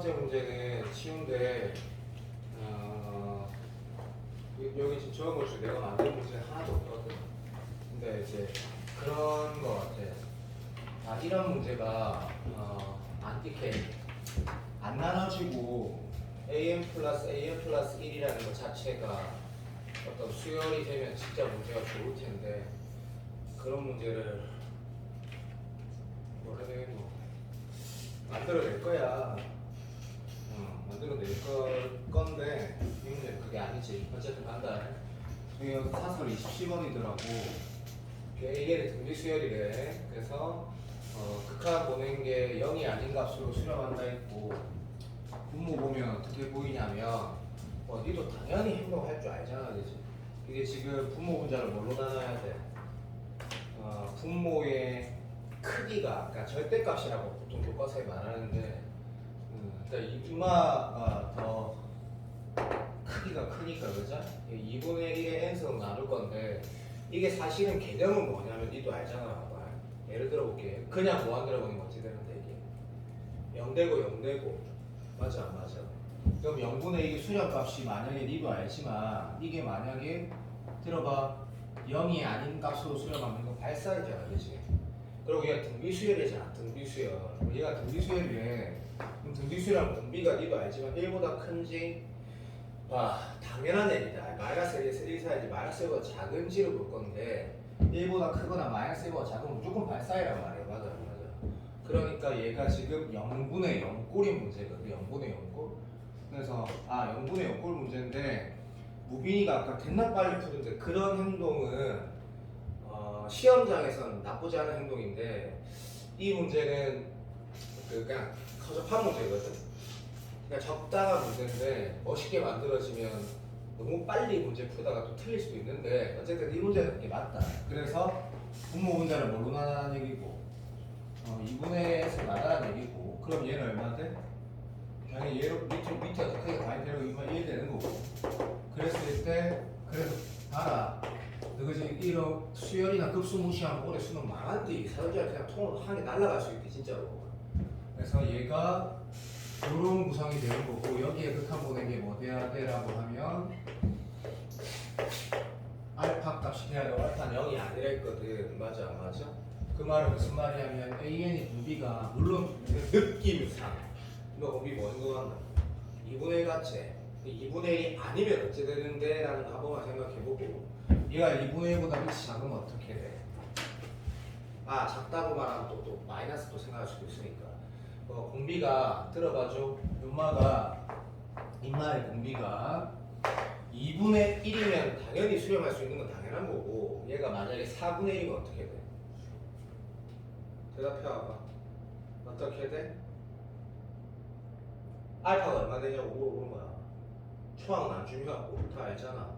번째 문제는 쉬운데 여기 지금 적은 것 중에 내가 만든 문제 하나도 없거든. 근데 이제 그런 거 같아. 아, 이런 문제가 안티케이 안 나눠지고 an 플러스 1이라는 것 자체가 어떤 수열이 되면 진짜 문제가 좋을 텐데 그런 문제를 뭐라 해야 되겠노? 만들어낼 거야. 만들어낼 건데 이 문제는 그게 아니지. 어쨌든 간다. 여기 사설 20시번이더라고. AL의 등비 수열이래. 그래서 극한 보낸 게 0이 아닌 값으로 수렴한다 했고 분모 보면 어떻게 보이냐면 니도 당연히 행동할 줄 알잖아, 그지? 이게 지금 분모 분자를 뭘로 나눠야 돼? 분모의 크기가, 그러니까 절대값이라고 보통 교과서에 말하는데, 그러니까 이마가 더 크기가 크니까, 그죠? 2분의 1의 n승 나눌 건데, 이게 사실은 개념은 뭐냐면, 니도 알잖아, 봐봐. 예를 들어 볼게. 그냥 무한대로 보면 어떻게 되는데, 이게? 0되고 0되고. 맞아, 안 맞아? 그럼 0분의 1의 수렴값이 만약에 니도 알지만, 이게 만약에, 들어봐. 0이 아닌 값으로 수렴하면 이거 발사이잖아, 그치? 그리고 얘가 등비수열이잖아, 등비수열. 얘가 등비수열이래. 그럼 등비수열은 공비가 니도 알지만 1보다 큰지, 당연한 얘기다. 마이너스 1에서 1 사이지 마이너스 1보다 작은지를 볼 건데 1보다 크거나 마이너스 1보다 작으면 무조건 발사이란 말이야. 맞아, 맞아. 그러니까 얘가 지금 0분의 0꼴인 문제거든. 0분의 0꼴. 그래서 0분의 0꼴 문제인데 무빈이가 아까 됐나 빨리 푸는데 그런 행동은 시험장에서는 나쁘지 않은 행동인데 이 문제는 그냥 허접한 문제거든. 그냥 적당한 문제인데 멋있게 만들어지면 너무 빨리 문제 풀다가 또 틀릴 수도 있는데 어쨌든 이 문제는 그게 맞다. 그래서 분모 분자를 뭘로 나누는 얘기고 2분의 1에서 나가는 얘기고 그럼 얘는 얼마 돼? 당연히 얘로 밑에서 크게 많이 되고 2분의 1 되는 거고 그랬을 때 그래서 봐라 너가 지금 이런 수열이나 급수 무시하면 올해 수능 망한디 사람들이 그냥 통으로 한 개 날아갈 수 있대 진짜로. 그래서 얘가 이런 구성이 되는 거고 여기에 극한 보낸 게 뭐 돼야 돼라고 하면 알파 값이 돼야 되고 알파는 0이 아니라 했거든. 맞아 안 맞아? 그 말은 무슨 말이냐면 AN이 분비가 물론 느낌상 너 공비 뭐인 거 같나? 2분의 1 같지? 2분의 1이 아니면 어째 되는데? 라는 거 한 번만 생각해보고 얘가 2분의 1보다 밑이 작으면 어떻게 돼? 작다고 말하면 또 마이너스 또 생각할 수도 있으니까 공비가 들어봐줘. 인마의 공비가 2분의 1이면 당연히 수렴할 수 있는 건 당연한 거고 얘가 만약에 4분의 1이면 어떻게 돼? 대답해봐봐. 어떻게 돼? 알파가 얼마 되냐고 물어보는 거야. 초항은 안 중요하고 다 알잖아.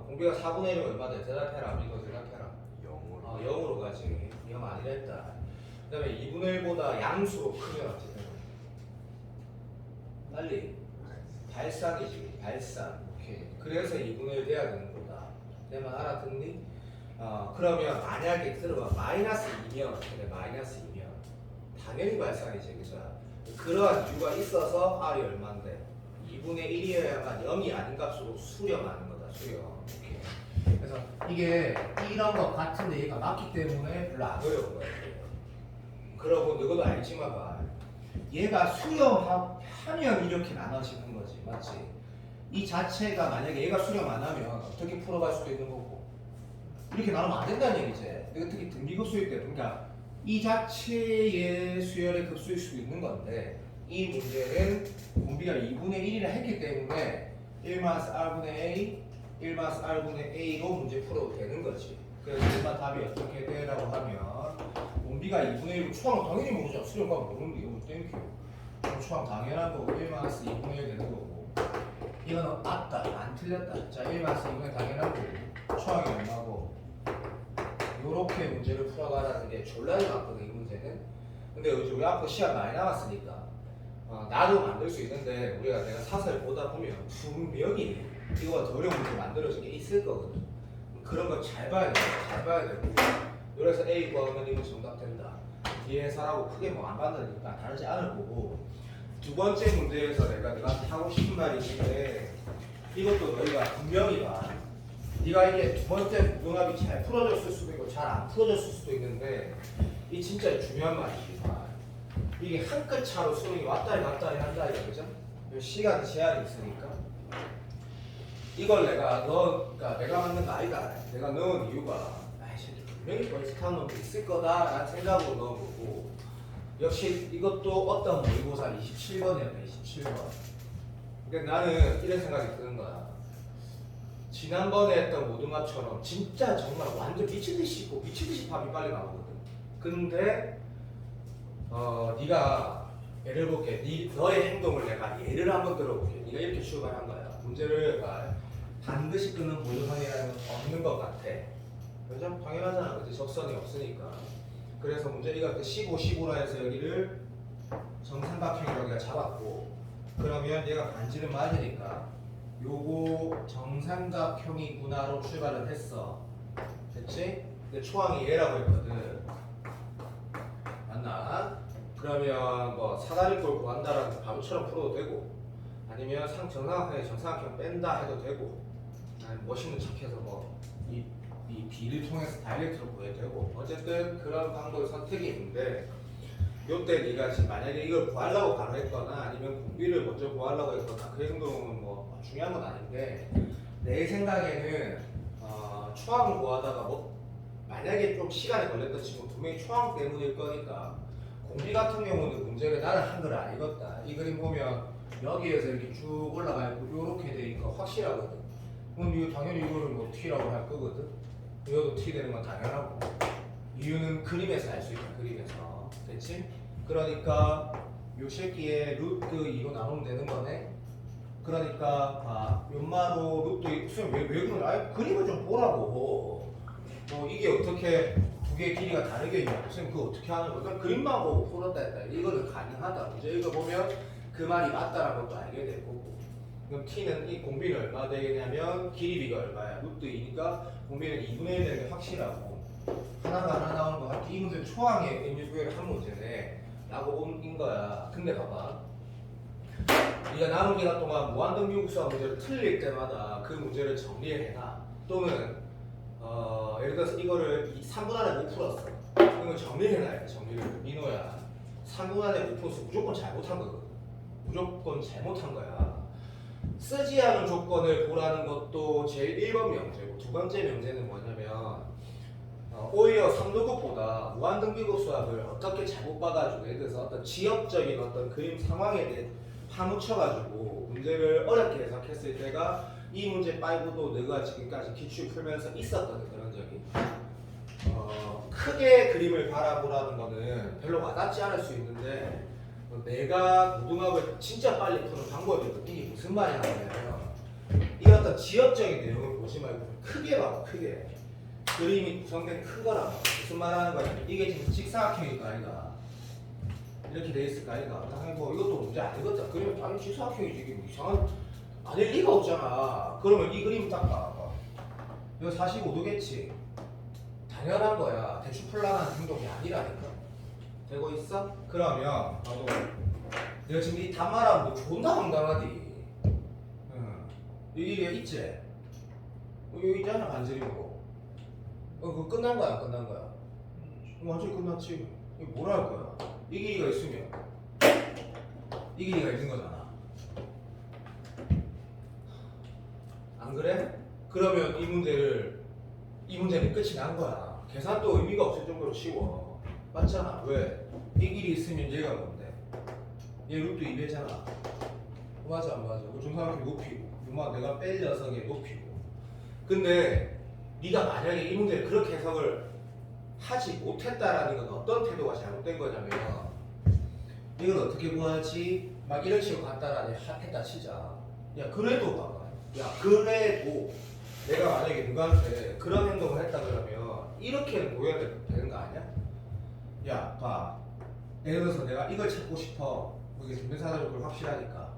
공비가 4분의 1이면 얼마 돼? 대답해라. 이거 대답해라. 0으로. 0으로 가지. 0 아니라 했다. 그 다음에 2분의 1보다 양수로 크면 어떻게 되나? 빨리. 발산이지. 발산. 오케이. 그래서 2분의 1 돼야 되는 거다. 내 말 알아듣니? 그러면 만약에 들어봐. 마이너스 2면 그래 마이너스 2면 당연히 발산이지. 그죠? 그러한 이유가 있어서 R이 얼마인데 2분의 1이어야만 0이 아닌 값으로 수렴하는 거다. 수렴. 오케이. 그래서 이게 이런 것 같은데 얘가 맞기 때문에 별로 안 어려운 거야. 그러고 너도 알지만 봐. 얘가 수렴하면 이렇게 나눠지는 거지. 맞지? 이 자체가 만약에 얘가 수렴 안 하면 어떻게 풀어갈 수도 있는 거고 이렇게 나누면 안 된다는 얘기지. 내가 특히 등비급수일 때 그러니까 이 자체의 수열의 급수일 수도 있는 건데 이 문제는 공비가 2분의 1이라 했기 때문에 1-R분의 A, 1-R분의 A로 문제 풀어도 되는 거지. 그래서 일반 답이 어떻게 되라고 하면 공비가 2분의 1로 초항 당연히 모르죠. 수렴과 모르는데 이거 땡큐. 초항 당연한 거고 1-2분의 1 되는 거고 이거는 맞다. 안 틀렸다. 자 1-2분의 당연한 거고 초항이 얼마고 요렇게 문제를 풀어가라는 게 졸라리 맞거든 이 문제는. 근데 우리 앞으로 시간 많이 남았으니까 나도 만들 수 있는데 내가 사설 보다 보면 분명히 이거보다 더 어려운 문제 만들어진 게 있을 거거든. 그런 거 잘 봐야 돼. 잘 봐야 되고 그래서 A 구하면 이거 정답 된다. 뒤에 해설하고 크게 뭐 안 받으니까 다르지 않을 거고 두 번째 문제에서 내가 하고 싶은 말이 있는데 이것도 너희가 분명히 봐. 네가 이게 두 번째 무등합이 잘 풀어졌을 수도 있고 잘 안 풀어졌을 수도 있는데 이 진짜 중요한 말이지. 이게 한 끗 차로 수능이 왔다리 갔다리 한다 이거 그죠? 시간 제한이 있으니까 이걸 그러니까 내가 만든 거 아니다. 내가 넣은 이유가 아이씨 분명히 벌칙한 놈도 있을 거다라는 생각으로 넣은 거고 역시 이것도 어떤 모의고사 27번이었네 27번. 그러니까 나는 이런 생각이 드는 거야. 지난번에 했던 모등합처럼 진짜 정말 완전 미친듯이 있고 미친듯이 답이 빨리 나오거든. 근데 네가 예를 볼게. 너의 행동을 내가 예를 한번 들어볼게. 네가 이렇게 출발한 거야. 문제를 반드시 끄는 모의고사라는 없는 것 같아. 그죠? 당연하잖아. 그치? 적선이 없으니까. 그래서 문제 이거 15, 15라 해서 여기를 정삼각형이라고 우리가 잡았고 그러면 얘가 반지름 맞으니까 요거 정삼각형이구나로 출발을 했어. 됐지? 근데 초항이 얘라고 했거든. 맞나? 그러면 뭐 사다리꼴 구한다라는 거 바보처럼 풀어도 되고 아니면 정삼각형에 정삼각형 뺀다 해도 되고 아니 멋있는 척해서 뭐 이 B를 통해서 다이렉트로 구해도 되고 어쨌든 그런 방법의 선택이 있는데 요때 네가 지금 만약에 이걸 구하려고 바로 했거나 아니면 공비를 먼저 구하려고 했거나 그 행동은 뭐 중요한 건 아닌데 내 생각에는 초항 구하다가 뭐 만약에 좀 시간이 걸렸던 친구 분명히 초항 때문일 거니까 공비 같은 경우는 문제를 나는 한 걸 안 읽었다. 이 그림 보면 여기에서 이렇게 쭉 올라가 있고 이렇게 되니까 확실하거든. 그럼 이거 당연히 이거를 뭐 T라고 할 거거든. 이것도 T 되는 건 당연하고 이유는 그림에서 알 수 있다. 그림에서 됐지? 그러니까 요 새끼의 루트 2로 나누면 되는 거네. 그러니까 요마로 루트 2 왜 그러냐? 아니 그림을 좀 보라고. 뭐 이게 어떻게 두 개의 길이가 다르게 있냐? 선생님 그거 어떻게 하는 거야? 그냥 그림만 보고 풀었다 했다. 이거는 가능하다. 이제 이거 보면 그 말이 맞다라는 것도 알게 될 거고. 그럼 t는 이 공비는 얼마 되겠냐면 길이비가 얼마야? 루트 2니까 공비는 2분의 1 되는 게 확실하고 하나가 하나 나오는 거 같아. 이 문제는 초항의 임유구애를 한 문제네 라고 옮긴 거야. 근데 봐봐 네가 남은 기간 동안 무한등비국수화 문제를 틀릴 때마다 그 문제를 정리해놔. 또는 예를 들어서 이거를 3분 안에 못 풀었어. 그러면 정리해놔야 돼. 정리를. 민호야 3분 안에 못 풀었어. 무조건 잘못한 거거든. 무조건 잘못한 거야. 쓰지 않은 조건을 보라는 것도 제일 1번 명제고 두 번째 명제는 뭐냐면 오히려 3등급보다 무한등비급 수학을 어떻게 잘못 봐가지고 예를 들어서 어떤 지역적인 어떤 그림 상황에 대해 파묻혀가지고 문제를 어렵게 해석했을 때가 이 문제 빨고도 내가 지금까지 기출 풀면서 있었거든. 그런 적이 크게 그림을 바라보라는 거는 별로 와닿지 않을 수 있는데 내가 고등학을 진짜 빨리 푸는 방법이거든. 이게 무슨 말이 나오냐면 이 어떤 지역적인 내용을 보지 말고 크게 봐. 크게 그림이 구성된 큰 거라. 무슨 말 하는 거냐. 이게 지금 직사각형일까 아이가 이렇게 돼 있을까 아이가. 당연히 뭐 이것도 문제 안 읽었잖아. 그러면 당연히 직사각형이지. 이게 이상한 아닐 리가 없잖아. 그러면 이 그림 딱 봐봐. 이거 45도겠지. 당연한 거야. 대충 풀라는 행동이 아니라니까. 되고 있어? 그러면 나도 내가 지금 이 단말하면 너 존나 황당하디. 이게 있지? 여기 있잖아 반지름으로. 그거 끝난 거야 안 끝난 거야? 완전히 끝났지. 이거 뭐라 할 거야? 이 길이가 있으면 이 길이가 있는 거잖아. 안 그래? 그러면 이 문제는 끝이 난 거야. 계산도 의미가 없을 정도로 쉬워. 맞잖아. 왜? 이 길이 있으면 얘가 뭔데? 얘 루트 2배잖아. 맞아 안 맞아? 그 정사각형 높이고 요마 내가 뺄 녀석의 높이고. 근데 네가 만약에 이 문제를 그렇게 해석을 하지 못했다라는 건 어떤 태도가 잘못된 거냐면 이걸 어떻게 구하지? 막 이런 식으로 간단하게 했다 치자. 야 그래도 봐봐. 야 그래도 내가 만약에 누구한테 그런 행동을 했다 그러면 이렇게는 보여야 되는 거 아니야? 야, 봐. 예를 들어서 내가 이걸 찾고 싶어. 이게 분배사다리꼴 확실하니까.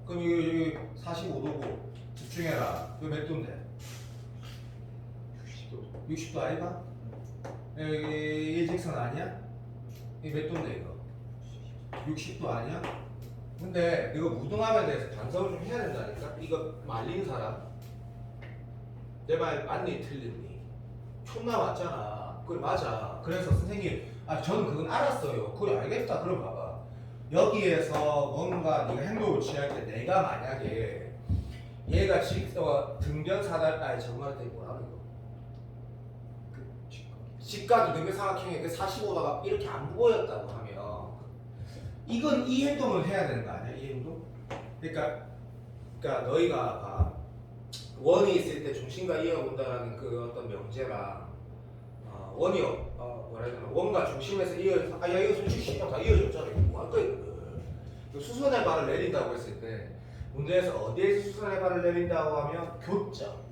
그럼 여기 45도고 집중해라. 이거 몇 도인데? 60도. 60도 아니가? 여기 일직선 아니야? 이게 몇 도인데 이거? 60도 아니야? 근데 이거 무등함에 대해서 반성을 좀 해야 된다니까. 이거 말린 사람 내 말 맞니 틀렸니? 존나 맞잖아. 그래 맞아. 그래서 선생님 저는 그건 알았어요. 그래 알겠다. 그럼 봐봐. 여기에서 뭔가 네가 행동을 취할 때 내가 만약에 얘가 등변사달 정말 되게 뭐라고 이거 직각이 등변사각형에 45도가 이렇게 안 보였다고 하면 이건 이 행동을 해야 되는 거 아니야? 이 행동? 그러니까 너희가 봐. 원이 있을 때 중심과 이어본다라는 그 어떤 명제랑 원이 뭐라 해야 되나 원과 중심에서 이어서 야 이거 솔직히 다 이어졌잖아. 이거 뭐 할 거야 이거. 수선의 발을 내린다고 했을 때 문제에서 어디에서 수선의 발을 내린다고 하면 교점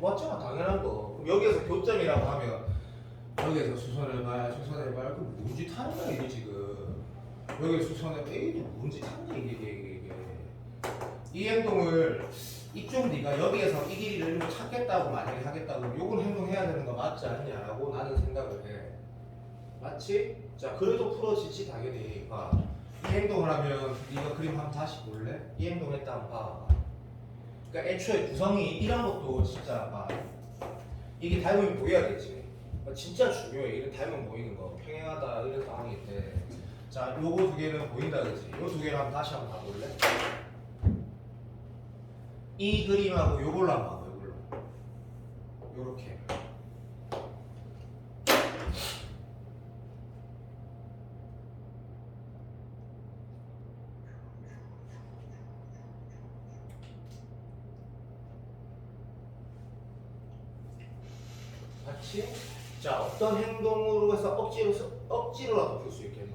맞잖아. 당연한 거. 그럼 여기에서 교점이라고 하면 여기에서 수선의 발 그 뭔지 타는 거야 이게 지금. 여기 수선의 발 이게 뭔지 타는 거야 이게. 이 행동을 이쪽 네가 여기에서 이 길이를 찾겠다고 만약에 하겠다고 그러면 요건 행동해야 되는 거 맞지 않냐라고 나는 생각을 해. 맞지? 자 그래도 풀어지지 당연히. 봐. 이 행동을 하면 네가 그림 한번 다시 볼래? 이 행동했다 한번 봐. 그러니까 애초에 구성이 이런 것도 진짜 봐. 이게 닮음이 보여야 되지. 진짜 중요해. 이런 닮음 보이는 거. 평행하다 이런 상황일 때. 자 요거 두 개는 보인다 그지? 요 두 개를 한번 다시 한번 봐볼래? 이 그림하고 요걸로 한번 봐봐. 요걸로 요렇게 같이. 자 어떤 행동으로 해서 억지로라도 풀 수 있겠노?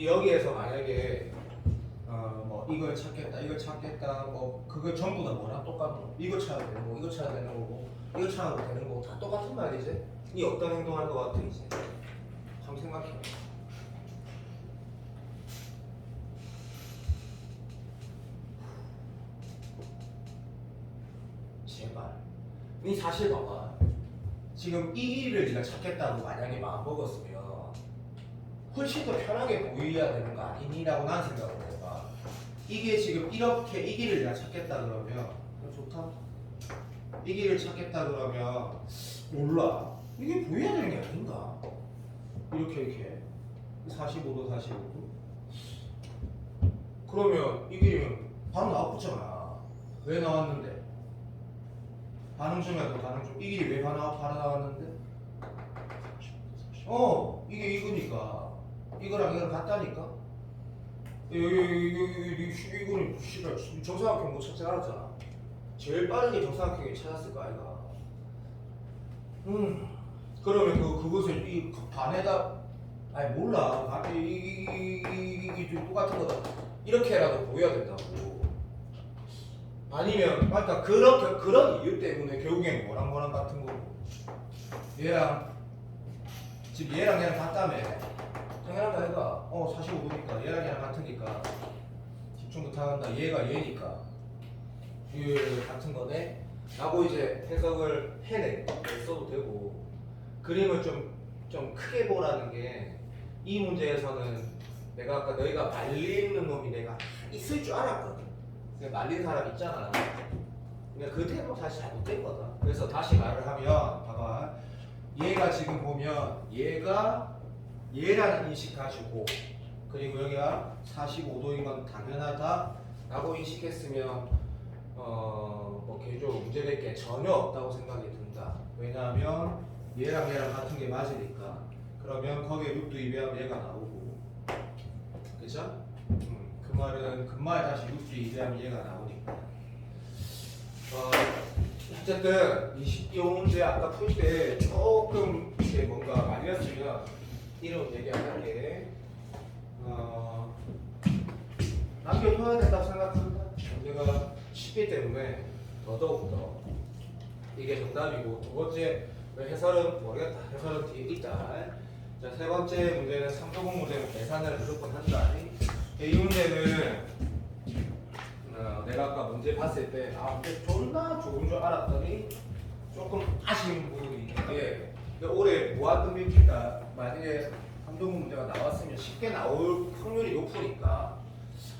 여기에서 만약에 뭐 이걸 찾겠다 뭐 그거 전부 다 뭐랑 똑같노? 이거 찾아야 되는 거 이거 찾아야 되는 거고 이거 찾아도 되는 거 다 똑같은 말이지. 이 어떤 행동할 것 같아 이제. 한번 생각해. 제발. 니 사실 봐봐. 지금 이 길이를 네가 찾겠다고 만약에 마음 먹었으면 훨씬 더 편하게 보여야 되는 거 아니니라고 난 생각을 해봐. 이게 지금 이렇게 이 길을 내가 찾겠다 그러면 좋다. 이 길을 찾겠다 그러면 몰라. 이게 보여야 되는 게 아닌가? 이렇게 45도 그러면 이 길이면 바로 나왔잖아. 왜 나왔는데? 반응점이야 반응점. 이 길이 왜 바로 나왔는데? 이게 이거니까. 이거랑 이거랑 같다니까? 이거는 씨발 정사각형 못 찾지 않았잖아. 제일 빠르게 정사각형이 찾았을 거 아이가. 그러면 그것을 이 반에다 몰라. 이게 똑같은 거다. 이렇게라도 보여야 된다고. 아니면 그러니까 그런 이유 때문에 결국엔 뭐랑 같은 거고. 지금 얘랑 같다며. 당연한 거 아이가. 45도니까 얘랑 얘랑 같으니까 집중 못한다. 얘가 얘니까 얘 같은 거네 라고 이제 해석을 해내. 써도 되고. 그림을 좀 크게 보라는 게 이 문제에서는 내가 아까 너희가 말리는 놈이 내가 있을 줄 알았거든. 말린 사람 있잖아. 근데 그 태도 사실 잘못된 거다. 그래서 다시 말을 하면 봐봐. 얘가 지금 보면 얘가 얘라는 인식 가지고 그리고 여기가 45도인 건 당연하다 라고 인식했으면 뭐 개인적으로 문제될 게 전혀 없다고 생각이 든다. 왜냐하면 얘랑 같은 게 맞으니까. 그러면 거기에 루트 2배하면 얘가 나오고 그죠? 그 말은 금마에 다시 루트 2배하면 얘가 나오니까. 어쨌든 이 문제 아까 풀 때 조금 이렇게 뭔가 말렸으면 이런 얘기 안 할게. 남겨둬야 된다고 생각합니다. 문제가 쉽기 때문에 더더욱더 이게 정답이고. 두 번째 해설은 모르겠다. 해설은 뒤에 있다. 자, 세 번째 문제는 3도분 문제는 계산을 무조건 한다. 이 문제는 내가 아까 문제 봤을 때 문제 존나 좋은 줄 알았더니 조금 아쉬운 부분이 있는데 올해 무한등비니까 만약에 3도분 문제가 나왔으면 쉽게 나올 확률이 높으니까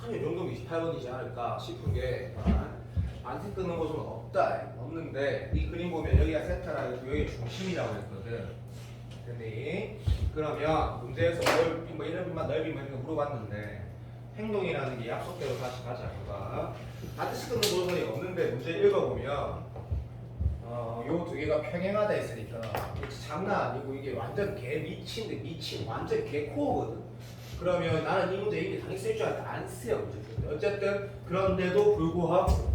당연히 정도면 28번이지 않을까 싶은 게 안티 끊는 곳은 없다. 없는데 이 그림 보면 여기가 세타라 해서 여기 중심이라고 했거든. 근데 그러면 문제에서 넓이 뭐 이름만 넓이 뭐 이런 거 물어봤는데 행동이라는 게 약속대로 다시 가자. 그가 반드시 끊는 노선이 없는데 문제 읽어보면 요 두 개가 평행하다 했으니까 장난 아니고 이게 완전 개 미친데 미친 완전 개 코어거든. 그러면 나는 이 문제 이미 당연히 쓸 줄 알았는데 안 쓰여. 어쨌든 그런데도 불구하고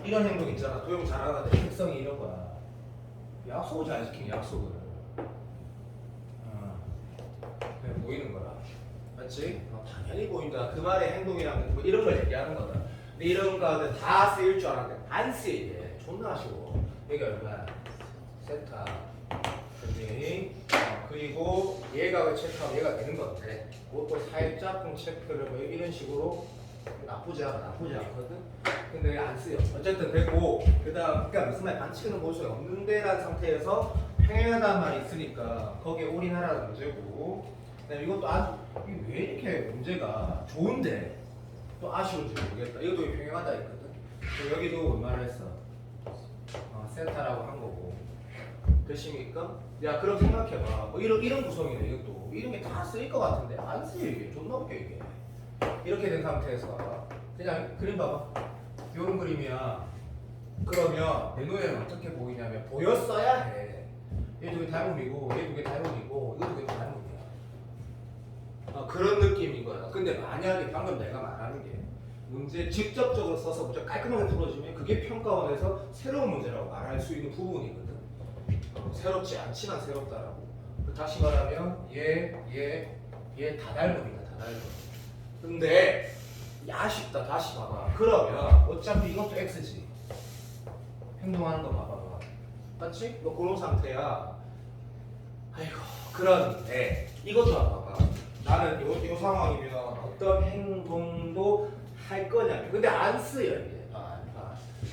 이런 행동 있잖아. 도용 잘하는데 특성이 이런 거야. 약속을 잘 지키는 약속을. 그냥 보이는 거라. 맞지? 당연히 보인다. 그 말의 행동이랑 뭐 이런 걸 얘기하는 거다. 근데 이런 거는 다 쓰일 줄 알았는데 안 쓰이게. 존나 아쉬워. 이게 얼마야? 세타. 그리고 얘가 체크하면 얘가 되는 건데 그것도 살짝 체크를 뭐 이런 식으로 나쁘지 않거든. 근데 안 쓰여. 어쨌든 됐고 그다음 그러니까 무슨 말 반칙은 볼 수 없는데라는 상태에서 평행하다는 말이 있으니까 거기에 올인하라는 문제고. 그다음에 이것도 아주 이게 왜 이렇게 문제가 좋은데 또 아쉬운지 모르겠다. 이것도 평행하다 있거든. 여기도 얼마나 했어? 센터라고 한 거고. 되십니까? 야 그럼 생각해봐. 뭐 이런 구성이네. 이것도 이런 게 다 쓰일 것 같은데 안 쓰여 이게. 존나 웃겨 이게. 이렇게 된 상태에서 그냥 그림 봐봐. 요런 그림이야. 그러면 내 눈에는 어떻게 보이냐면 보였어야 해. 얘 두 개 닮음이고 얘 두 개 닮음이고 이거 두 개 닮음이야. 그런 느낌인 거야. 근데 만약에 방금 내가 말하는 게 문제 직접적으로 써서 문제 깔끔하게 풀어지면 그게 평가원에서 새로운 문제라고 말할 수 있는 부분이거든. 새롭지 않지만 새롭다라고. 다시 말하면 얘 다 닮음이다. 다 닮음. 근데 아쉽다. 다시 봐봐. 그러면 어차피 이것도 X지. 행동하는 거 봐봐. 맞지? 뭐 그런 상태야. 아이고 그런데 이것도 봐봐. 나는 요 상황이면 어떤 행동도 할 거냐면 근데 안 쓰여 이게.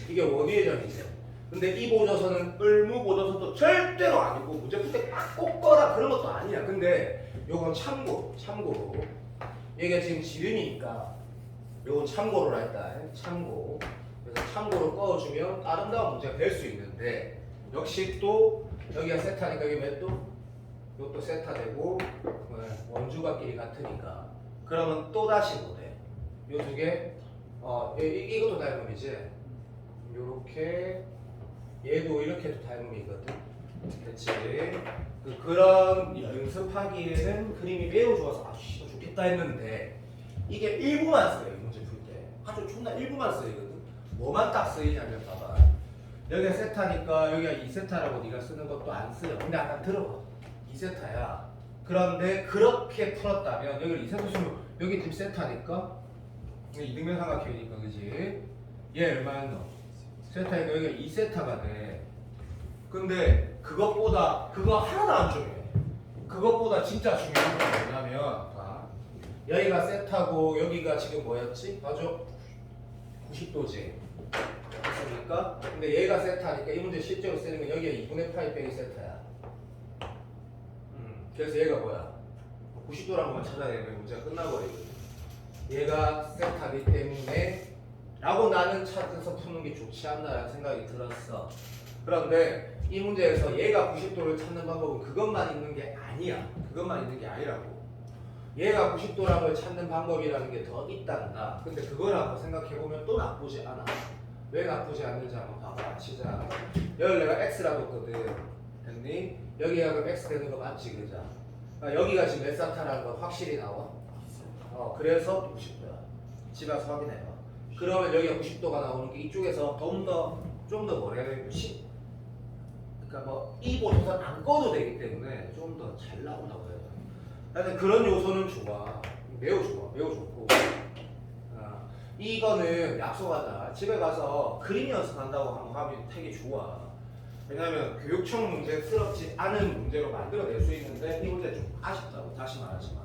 이게 원위회전이죠. 근데 이 보조선은 을무 보조선도 절대로 아니고 문제 풀 때 딱 꽂거라 그런 것도 아니야. 근데 요건 참고로 얘가 지금 지름이니까 요건 참고로 했다. 참고. 그래서 참고로 꺼주면 아름다운 문제가 될 수 있는데 역시 또 여기가 세타니까 여기 몇 도? 이것도 세타 되고 원주각끼리 같으니까 그러면 또 다시 뭐래? 요 두 개 이것도 닮음이지. 요렇게 얘도 이렇게도 닮음이거든. 그렇지? 그런 연습하기에는 그림이 매우 좋아서 씨 좋겠다 했는데 이게 일부만 써요. 이 문제 풀 때 아주 존나 일부만 쓰이거든. 뭐만 딱 쓰이냐면 봐봐. 여기가 세타니까 여기가 2세타라고 네가 쓰는 것도 안 쓰여. 근데 아까 들어봐. 2세타야. 그런데 그렇게 풀었다면 여기를 2세타 쓰면 여기 지금 세타니까 이등변 삼각형이니까 그지? 얘 얼마였노? 세타니까 여기가 2세타가 돼. 근데 그것보다 그거 하나도 안 중요해. 그것보다 진짜 중요한 건 뭐냐면 여기가 세타고 여기가 지금 뭐였지? 맞죠? 90도지. 맞습니까? 근데 얘가 세타니까 이 문제 실제로 쓰는 건 여기가 2분의 파이 빼기 세타야. 그래서 얘가 뭐야? 90도라는 것만 찾아내면 문제가 끝나버리거든. 얘가 세타기 때문에 라고 나는 찾아서 푸는 게 좋지 않나라는 생각이 들었어. 그런데 이 문제에서 얘가 90도를 찾는 방법은 그것만 있는 게 아니야. 그것만 있는 게 아니라고. 얘가 90도라는 걸 찾는 방법이라는 게 더 있단다. 근데 그걸 한번 생각해보면 또 나쁘지 않아. 왜 나쁘지 않는지 한번 봐봐. 시작. 여기 내가 X라고 했거든. 됐니? 여기가 그럼 X 되는 거 맞지? 그죠? 그러니까 여기가 지금 몇 사타라는 건 확실히 나와. 그래서 90도야. 집에 와서 확인해봐. 그러면 여기가 90도가 나오는 게 이쪽에서 좀 더 뭐라 해야 되나? 그러니까 뭐 이 보조선 안 꺼도 되기 때문에 좀 더 잘 나온다고 해요. 하여튼 그런 요소는 좋아. 매우 좋아. 매우 좋고. 이거는 약속하자. 집에 가서 그림 연습한다고 하면 되게 좋아. 왜냐면 교육청 문제스럽지 않은 문제로 만들어낼 수 있는데 이 문제 좀 아쉽다고 다시 말하지만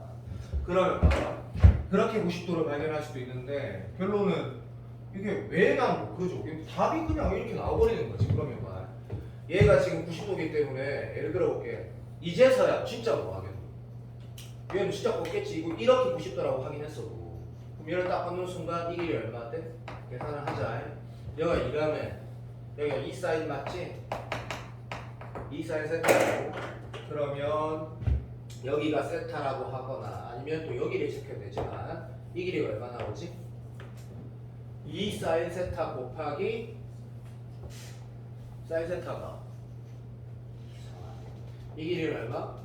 그러면 봐봐. 그렇게 90도를 발견할 수도 있는데 결론은 이게 왜 나온 거 그러죠? 답이 그냥 이렇게 나와버리는 거지. 그러면 말 얘가 지금 90도기 때문에 예를 들어 볼게. 이제서야 진짜 뭐 하겠노? 얘는 진짜 걷겠지. 이거 이렇게 90도라고 하긴 했어도 그럼 얘를 딱 받는 순간 이 길이 얼마 돼? 계산을 하자. 여기가 2라면 여기가 2 사인 맞지? 2 사인 세타고 그러면 여기가 세타라고 하거나 아니면 또 여기를 시켜도 되지만 이 길이가 얼마 나오지? 2 사인 세타 곱하기 사인 세타가 이 길이는 얼마?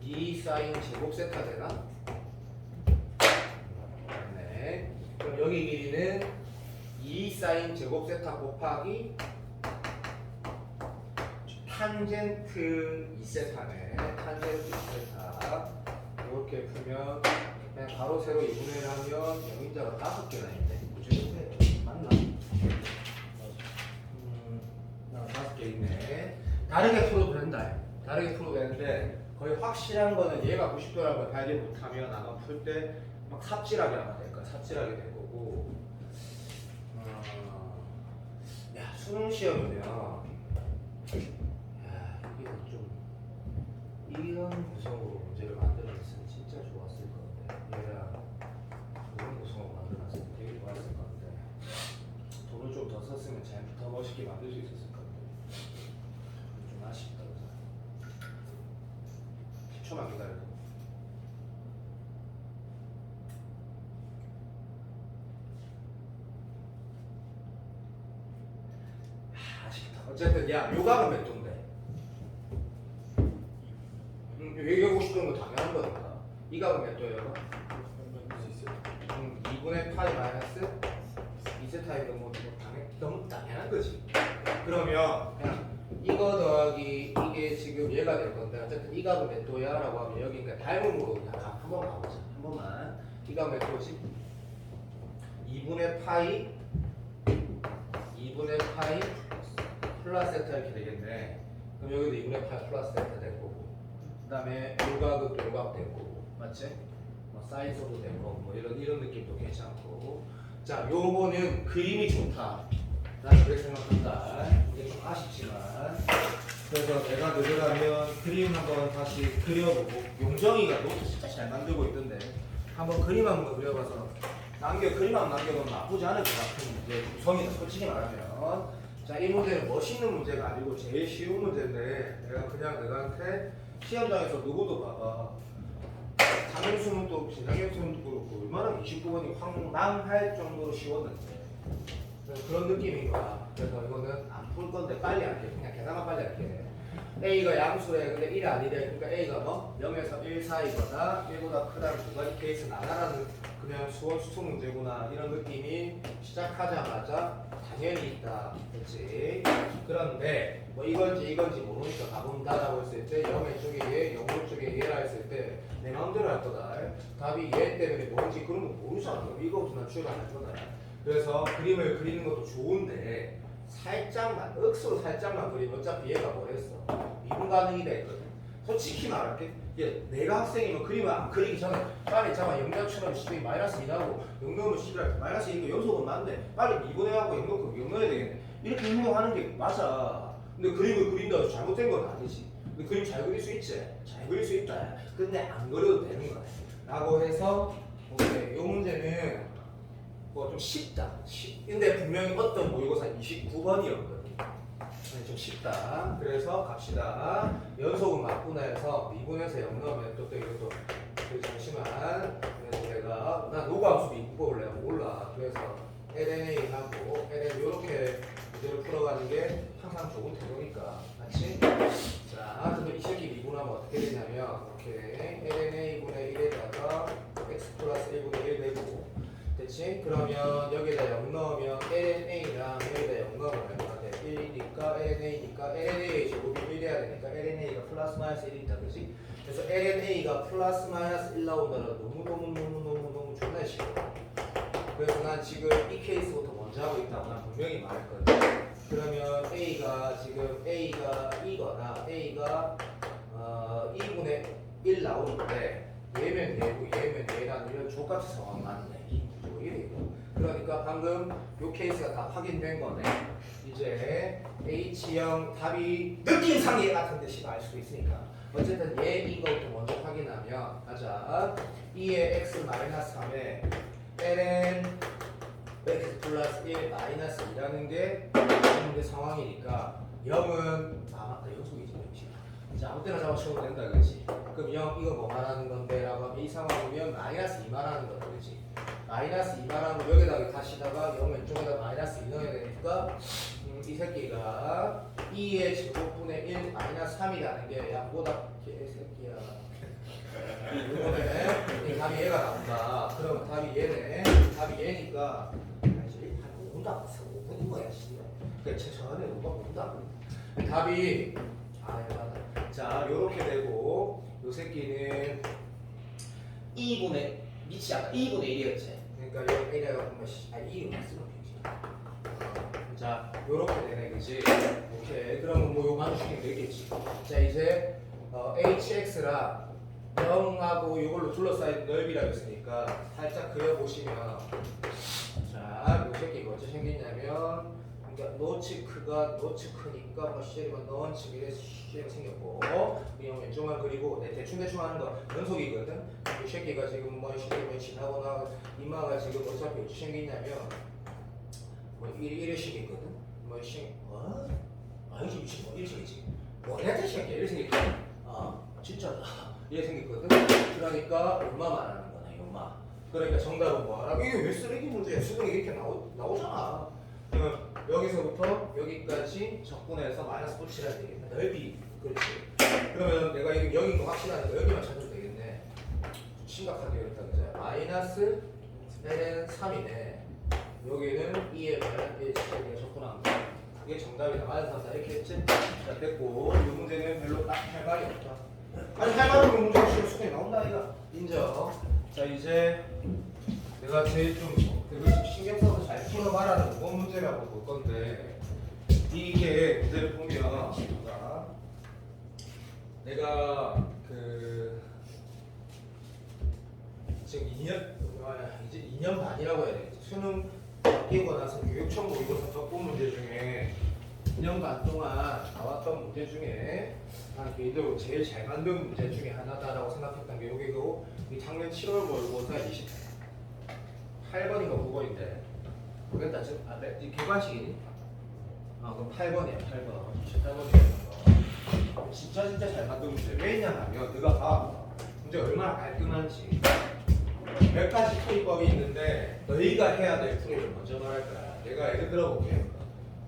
2 사인 제곱 세타 되나? 네. 그럼 여기 길이는 2 사인 제곱 세타 곱하기 탄젠트 2세타네. 탄젠트 2세타. 이렇게 풀면 그냥 가로 세로 2분의 1 하면 영인자가 5개나 있네. 그치? 맞나? 5개 있네. 다르게 풀어도 된다. 다르게 풀어도 되는데 거의 확실한 거는 얘가 90도라는 걸 발견 못하면 아마 풀 때 막 삽질하게 아마 될 거야. 삽질하게 될 거고. 야 수능 시험이면 이게 좀 이런 구성으로 문제를 만들어냈으면 진짜 좋았을 건데 얘랑 이런 구성으로 만들어놨으면 되게 좋았을 건데 돈을 좀 더 썼으면 더 멋있게 만들 수 있었을 건데 좀 아쉽다. 10초만 기다려도 아쉽다. 어쨌든 야 요각은 몇 도인데? 여기 50도는 당연한 거니까 이 각은 몇 도예요? 2분의 파이 마이너스 2세타이도 뭐 너무 당연한 거지. 그러면 그냥 이거 더하기 이게 지금 얘가 될 건데 어쨌든 이 각은 몇 도야? 라고 하면 여기 그러니까 닮음으로 그냥 한 번만 가보자. 한 번만 이 각은 몇 도지? 2분의 파이 플러스 세타 이렇게 되겠네. 그럼 여기도 2분의 파이 플러스 세타 될 거고 그 다음에 요각은 또 요각 될 거고 맞지? 뭐 사인서도 될 거고 뭐 이런 느낌도 괜찮고 자 요거는 그림이 좋다. 난 그렇게 생각한다. 이게 좀 아쉽지만 그래서 내가 늦으라면 그림 한번 다시 그려보고 용정이가 노트 진짜 잘 만들고 있던데 한번 그림 한번 그려봐서 그림 한번 남겨놓으면 나쁘지 않을 것 같은 문제 구성이다. 솔직히 말하면 자 이 문제는 멋있는 문제가 아니고 제일 쉬운 문제인데 내가 그냥 너한테 시험장에서 누구도 봐봐 장현수는 또 진장현수는 그렇고 얼마나 29번이 황당할 정도로 쉬웠는데 그런 느낌인 거야. 그래서 이거는 안 풀 건데 빨리 할게. 그냥 계산만 빨리 할게. A가 양수래. 근데 1이 아니래. 그러니까 A가 뭐 0에서 1 사이거나 1보다 크다는 두 가지 케이스 나가라는 그냥 수능 문제구나 이런 느낌이 시작하자마자 당연히 있다. 그렇지? 그런데 뭐 이건지 모르니까 가본다라고 했을 때 0의 쪽에 얘, 0 쪽에 얘라 했을 때 내 마음대로 할 거다. 답이 얘 때문에 뭔지 그런 거 모르잖아. 이거부터 난 출발할 거다. 그래서 그림을 그리는 것도 좋은데 살짝만 억수로 살짝만 그리면 어차피 얘가 뭐랬어 미분 가능이다 했거든. 솔직히 말할게 내가 학생이면 그림을 안 그리기 전에 빨리 잠깐 영자처럼 10이 마이너스 2 나오고 0 넣으면 11 마이너스 2고 연속은 맞네 빨리 미분해갖고 0 넣고 0 넣어야 되겠네 이렇게 행동하는 게 맞아. 근데 그림을 그린다고 해서 잘못된 건 아니지. 근데 그림 잘 그릴 수 있지. 잘 그릴 수 있다. 근데 안 그려도 되는 거야 라고 해서 오케이 요 문제는 뭐 좀 쉽다. 근데 분명히 어떤 모의고사 29번이었거든. 좀 쉽다. 그래서 갑시다. 연속은 맞구나 해서 미분해서 0 넣으면 또 이것도 잠시만. 그래서 내가 난 노감수 미분법을 내가 몰라. 그래서 LNA하고 LN 이렇게 문제를 풀어가는 게 항상 좋은 태도니까. 맞지? 자, 그럼 이 새끼 미분하면 어떻게 되냐면 이렇게 LNA분의 1에다가 x 플러스 1분의 1 되고 됐지? 그러면 여기다 0 넣으면 LNA랑 여기다 0 넣으면 얼마가 돼? 1이니까 LNA니까 LNA의 제곱이 1 돼야 되니까 LNA가 플러스 마이너스 1이다 그지? 그래서 LNA가 플러스 마이너스 1 나온다는 너무 존나 싫어. 그래서 난 지금 이 케이스부터 먼저 하고 있다고 난 분명히 말했거든. 그러면 A가 지금 A가 2거나 A가 2분의 1 나오는데 얘면 얘고 얘면 얘라는 이런 족같은 상황 맞네. 그러니까 방금 요 케이스가 다 확인된 거네. 이제 H형 답이 느낌상 얘 같은 듯이 알 수도 있으니까 어쨌든 얘인 것부터 먼저 확인하면 가자. 2의 x 마이너스 3에 ln x 플러스 1 마이너스 2라는 게 현재 상황이니까 0은 맞다 요소이지 역시. 자 아무 때나 잡아쳐도 된다 그렇지. 그럼 0 이거 뭐 말하는 건데 라고 하면 이 상황이면 마이너스 2 말하는 거다 그렇지. 마이너스 2 말하는 거 여기다가 다시다가 0 왼쪽에다 마이너스 2 넣어야 되니까 이 새끼가 2의 제곱분의 1 마이너스 3이라는 게 양보다 개새끼야. 이거네. 답이 얘가 나온다. 그러면 답이 얘네. 답이 얘니까 알지? 한 5분 안 써. 5분인 거야 진짜. 그러니까 최소한에 5분 안 써. 답이 맞다. 자 요렇게 되고 요 새끼는 2분의 미치 않아. 2분의 1이었지. 그러니까 여기 A가 보면 2를 쓰면 되지. 자 요렇게 되네 그지. 오케이. 그러면 뭐 요거 한식이 되겠지. 자 이제 hx랑 0하고 이걸로 둘러싸인 넓이라고 했으니까 살짝 그려보시면 자, 요 새끼가 어째 생겼냐면 그러니까 노치크가 노치크니까 뭐 시제리만 넌치 이래 시제가 생겼고 그냥 왼쪽만 그리고 내 대충 하는 거 연속이거든. 이 새끼가 지금 뭐 시제리만 지나거나 이마가 지금 어차피 어째 생겼냐면 뭐 이래 생겼거든. 뭐 생 아니지 미친 뭐 이래 생겼지. 원래 새끼 이래 생겼거든. 진짜다. 이래 생겼거든. 그러니까 얼마만 하는 거네, 얼마. 그러니까 정답은 뭐야? 이게 왜 쓰레기 문제야? 수능이 이렇게 나오잖아. 그러면 여기서부터 여기까지 적분해서 마이너스 붙이라 되겠네. 넓이, 그렇지. 그러면 내가 이게 0인 거 확실하니까 여기만 찾아도 되겠네. 심각하게 어렵다 그죠? 마이너스 ln 3이네. 여기는 2의 마이너스 1 제곱에 적분한 거. 그게 정답이다. 마이너스 3 이렇게 했지? 자, 됐고. 이 문제는 별로 딱 할 말이 없다. 아니 할 말이 없는 문제가 지금 수능에 나온다 이거. 인정. 자 이제 내가 제일 좀 신경 써서 잘 풀어봐라는 무슨 문제라고 볼 건데 이게 문제를 보면 내가 그 지금 2년 이제 2년 반이라고 해야 되겠지. 수능 바뀌고 나서 교육청 모의고사 적분 문제 중에 2년 반 동안 나왔던 문제 중에 난 개인적으로 제일 잘 만든 문제 중에 하나다라고 생각했던 게 여기고 작년 7월 모의고사 28번인가 9번인데 모르겠다. 지금 이 개관식이니? 그럼 8번이야 8번 28번이야 거 진짜 잘 만든 문제. 왜 있냐면 네가 봐 문제 얼마나 깔끔한지. 몇 가지 풀이법이 있는데 너희가 해야 될 풀이를 먼저 말할 거야. 내가 예를 들어볼게.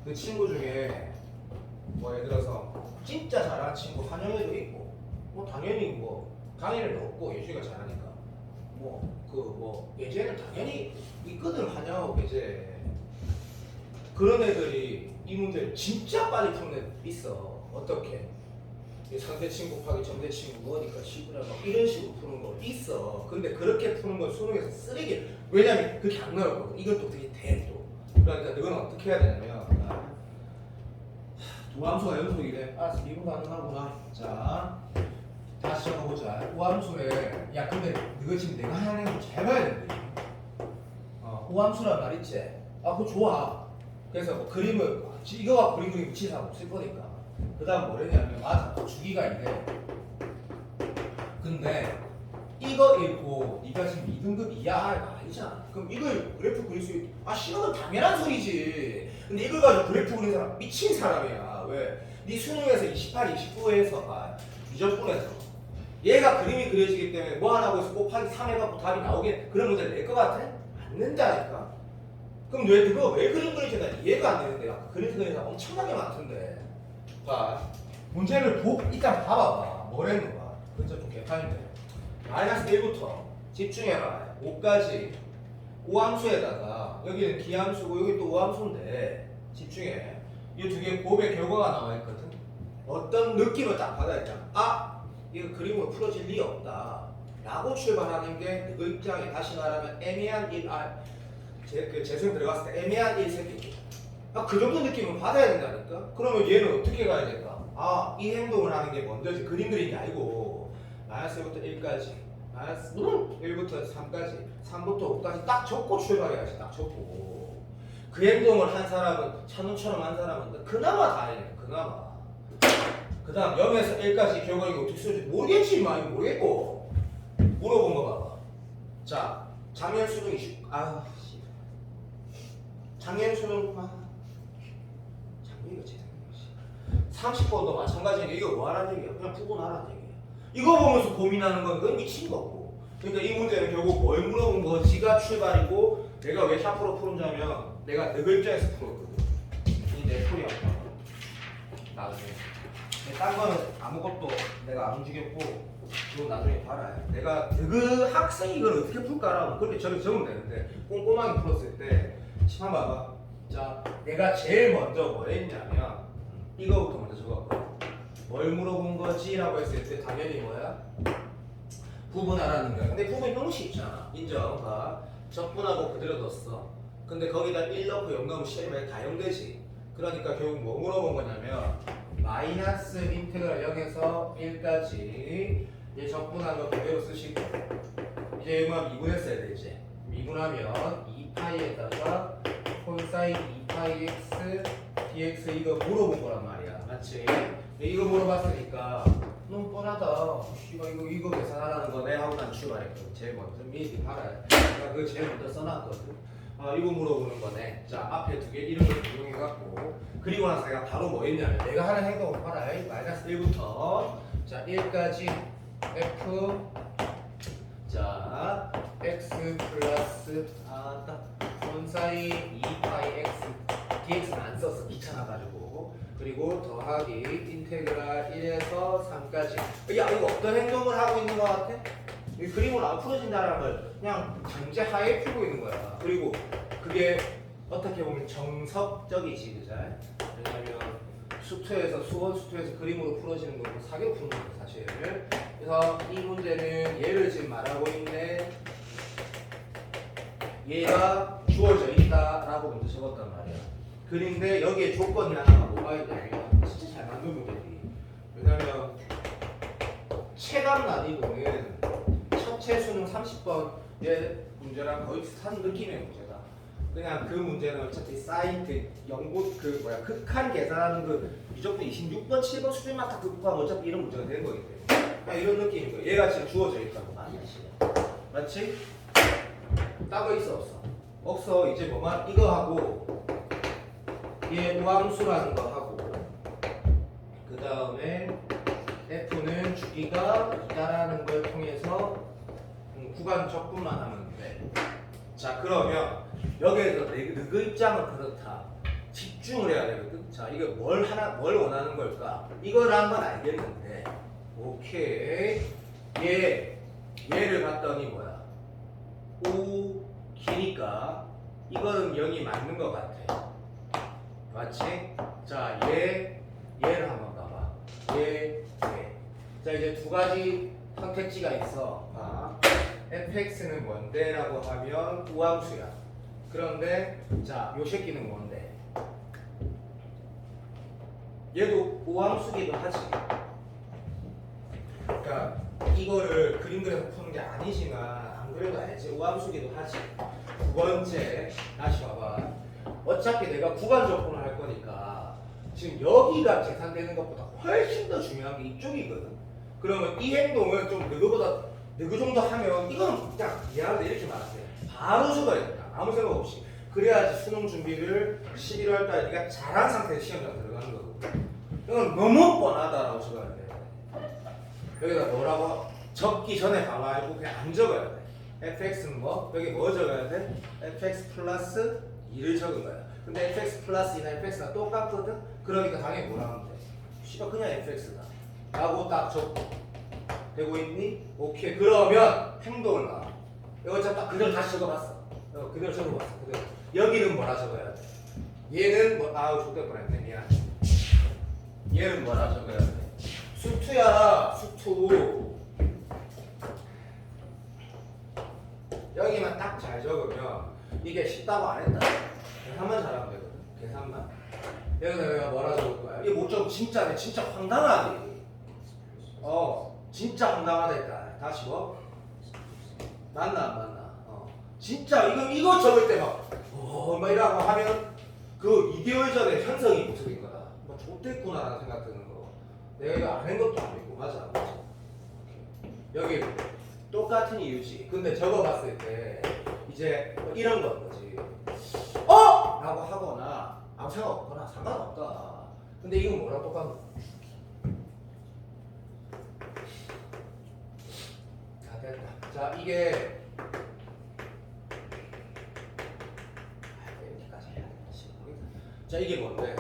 그 친구 중에 뭐 예를 들어서 진짜 잘하는 친구 한영애도 있고 뭐 당연히 뭐 강의를 없고 예주가 잘하니까 뭐 예제는 당연히 있거든. 한영하고 예제 그런 애들이 이 문제를 진짜 빨리 푸는 애들 있어. 어떻게 상대 친구 곱하기 전대 친구 뭐니까 시구라 막 이런 식으로 푸는 거 있어. 근데 그렇게 푸는 건 수능에서 쓰레기. 왜냐면 그렇게 안 나왔거든. 이건 또 되게 대또. 그러니까 너는 어떻게 해야 되냐면 두 함수가 연속이래. 알았어, 미분 가능하구나. 자, 다시 적어보자. 우함수에 야 근데 이거 지금 내가 하는 거 잘 봐야 된다. 우함수란 말 있지? 그거 좋아. 그래서 뭐 그림을 이거가 그림 붙일 사람 없을 거니까. 그 다음 뭐랬냐면 맞아, 주기가 이래. 근데 이거 읽고 네가 지금 2등급 이하가 아니잖아. 그럼 이걸 그래프 그릴 수 싫어도 당연한 소리지. 근데 이걸 가지고 그래프 그리는 사람 미친 사람이야. 왜? 네 수능에서 28, 29에서 미적분에서 얘가 그림이 그려지기 때문에 뭐 하나 하고 있어 곱하기 3 해갖고 답이 나오게 그런 문제를 낼 것 같아? 안 낸다니까. 그럼 그거 왜 그림 그리지나 이해가 안 되는데 그림 그리는 사람 엄청나게 많던데. 자, 문제를 일단 봐봐봐. 뭐랬는가? 그죠? 좀 개판인데. 마이너스 1부터 집중해라. 5까지 오함수에다가 여기는 기함수고 여기 또 오함수인데 집중해. 이 두 개 곱의 결과가 나와 있거든. 어떤 느낌을 딱 받아있잖아. 이거 그림으로 풀어질 리 없다 라고 출발하는 게 그 입장에 다시 말하면 애매한 재수형 들어갔을 때 애매한 1새끼. 그 정도 느낌을 받아야 된다니까. 그러면 얘는 어떻게 가야 될까? 이 행동을 하는 게 먼저지 그림 그리는 게 아니고 마이너스 1부터 1까지 마이너스 1부터 3까지 3부터 5까지 딱 적고 출발해야지. 딱 적고 그 행동을 한 사람은 찬우처럼 한 사람은 그나마 다행이야. 그나마. 그 다음 0에서 1까지 결과가 어떻게 쓰는지 모르겠지. 많이 모르겠고 물어본 거 봐봐. 자 작년 수능 작년 수능 작년이가 제일 30번도 마찬가지니까 이거 뭐 하라는 얘기야? 그냥 구분하라는 얘기야. 이거 보면서 고민하는 건 그건 미친 거고. 그러니까 이 문제는 결국 뭘 물어본 거지가 출발이고 내가 왜 샤프로 푸는자면 내가 네 글자에서 풀었거든. 이 내 풀이 없다. 나중에. 딴 거는 아무것도 내가 안 움직였고 이거 나중에 봐라. 내가 그 학생이 이걸 어떻게 풀까라고 그렇게 저렇게 적으면 되는데 꼼꼼하게 풀었을 때 한번 봐봐. 자, 내가 제일 먼저 뭐 했냐면 이거부터 먼저 적었거든. 뭘 물어본 거지? 라고 했을 때 당연히 뭐야? 구분하라는 거야. 근데 구분이 너무 쉽잖아. 인정. 봐. 적분하고 그대로 뒀어. 근데 거기다 1 넣고 0 넣으면 시험에 다 0되지. 그러니까 결국 뭐 물어본 거냐면 마이너스 인테그랄 0에서 1까지 이제 적분한 거 그대로 쓰시고 이제 이만 미분했어야 되지. 미분하면 2파이에다가 콘사인 2파이 x dx 이거 물어본 거란 말이야. 맞지? 이거 물어봤으니까 너무 뻔하다. 이거 계산하라는 거네 하고 난 출발했거든. 제일 먼저 미리 봐라. 내가 그거 제일 먼저 써놨거든. 이거 물어보는 거네. 자, 앞에 두 개 이름을 이용해갖고 그리고 나서 내가 바로 뭐 했냐면 내가 하는 행동을 봐라. 마이너스 1부터 자 1까지 f 자 x 플러스 콘사인 2파이 x dx는 안 썼어. 귀찮아가지고. 그리고 더하기 인테그랄 1에서 3까지. 야, 이거 어떤 행동을 하고 있는 것 같아? 이 그림으로 안 풀어진다는 걸 그냥 강제하에 풀고 있는 거야. 그리고 그게 어떻게 보면 정석적이지, 그죠? 왜냐면 수원 수투에서 그림으로 풀어지는 거고 사기로 푸는 거야, 사실. 그래서 이 문제는 얘를 지금 말하고 있네. 얘가 주어져 있다라고 먼저 적었단 말이야. 그런데 여기에 조건이 하나가 뭐가 있냐면 진짜 잘 만든 문제지. 왜냐면 체감 난이도는 첫째 수능 30번의 문제랑 거의 비슷한 느낌의 문제다. 그냥 그 문제는 어차피 사인트 연구 극한 계산하는 그 무조건 26번 7번 수준만 다 극복하면 어차피 이런 문제가 되는 거기 때문에 그냥 이런 느낌인 거야. 얘가 지금 주어져 있다고. 맞지? 따로 있어 없어? 없어. 이제 뭐만 이거 하고 얘 우함수라는 거 하고 그 다음에 F는 주기가 2다라는 걸 통해서 구간 적분만 하면 돼. 자, 그러면 여기에서 그 입장은 그렇다. 집중을 해야 되거든. 자, 이거 뭘 원하는 걸까? 이걸 한번 알겠는데 오케이. 얘를 봤더니 뭐야? 5 기니까 이거는 0이 맞는 것 같아. 맞지? 자, 얘를 한번 봐봐. 얘. 자, 이제 두 가지 선택지가 있어. fx는 뭔데? 라고 하면 우함수야. 그런데 자, 요 새끼는 뭔데? 얘도 우함수기도 하지. 그러니까 이거를 그림 그려서 푸는 게 아니지만 안 그래도 알지. 우함수기도 하지. 두 번째, 다시 봐봐. 어차피 내가 구간 적분을 할 거니까 지금 여기가 계산되는 것보다 훨씬 더 중요한 게 이쪽이거든. 그러면 이 행동을 좀 너그보다 너그 정도 하면 이거는 그냥 미안한데 이렇게 말하세요. 바로 적어야 된다. 아무 생각 없이. 그래야지 수능 준비를 11월 달에 네가 잘한 상태에서 시험장 들어가는 거고. 이건 너무 뻔하다라고 적어야 돼. 여기다 뭐라고 적기 전에 가만히고 그냥 안 적어야 돼. fx는 뭐? 여기 뭐 적어야 돼? fx 플러스 2를 적은 거야. 근데 fx 플러스 2나 fx가 똑같거든? 그러니까 당연히 뭐라 하면 돼? 씨발 그냥 fx다 라고 딱 적고 되고 있니? 오케이. 그러면 행동을 봐. 이거 딱 그대로 다시 적어봤어. 그대로 적어봤어. 그대로. 여기는 뭐라 적어야 돼? 얘는 뭐, 좋될 뻔했네. 미안. 얘는 뭐라 적어야 돼? 수투야. 수투. 여기만 딱 잘 적으면 이게 쉽다고 안 했다. 계산만 잘하면 되거든. 계산만. 여기다 내가 뭐라 적을 거야? 이게 못 적으면 진짜 황당하지. 진짜 황당하다니까. 다시 뭐? 맞나 안 맞나? 진짜 이거 적을 때 막 이라고 하면 그 2개월 전에 현석이 모습인 거다. 뭐 좋댔구나라는 생각 드는 거. 내가 이거 안 한 것도 아니고 맞아. 여기 똑같은 이유지. 근데 적어봤을 때 이제 이런 건 거지. 어? 라고 하거나 아무 생각 없거나 상관없다. 근데 이건 뭐랑 똑같은 거야? 자, 됐다. 자, 이게 이렇게까지 해야 되나? 자, 이게 뭔데?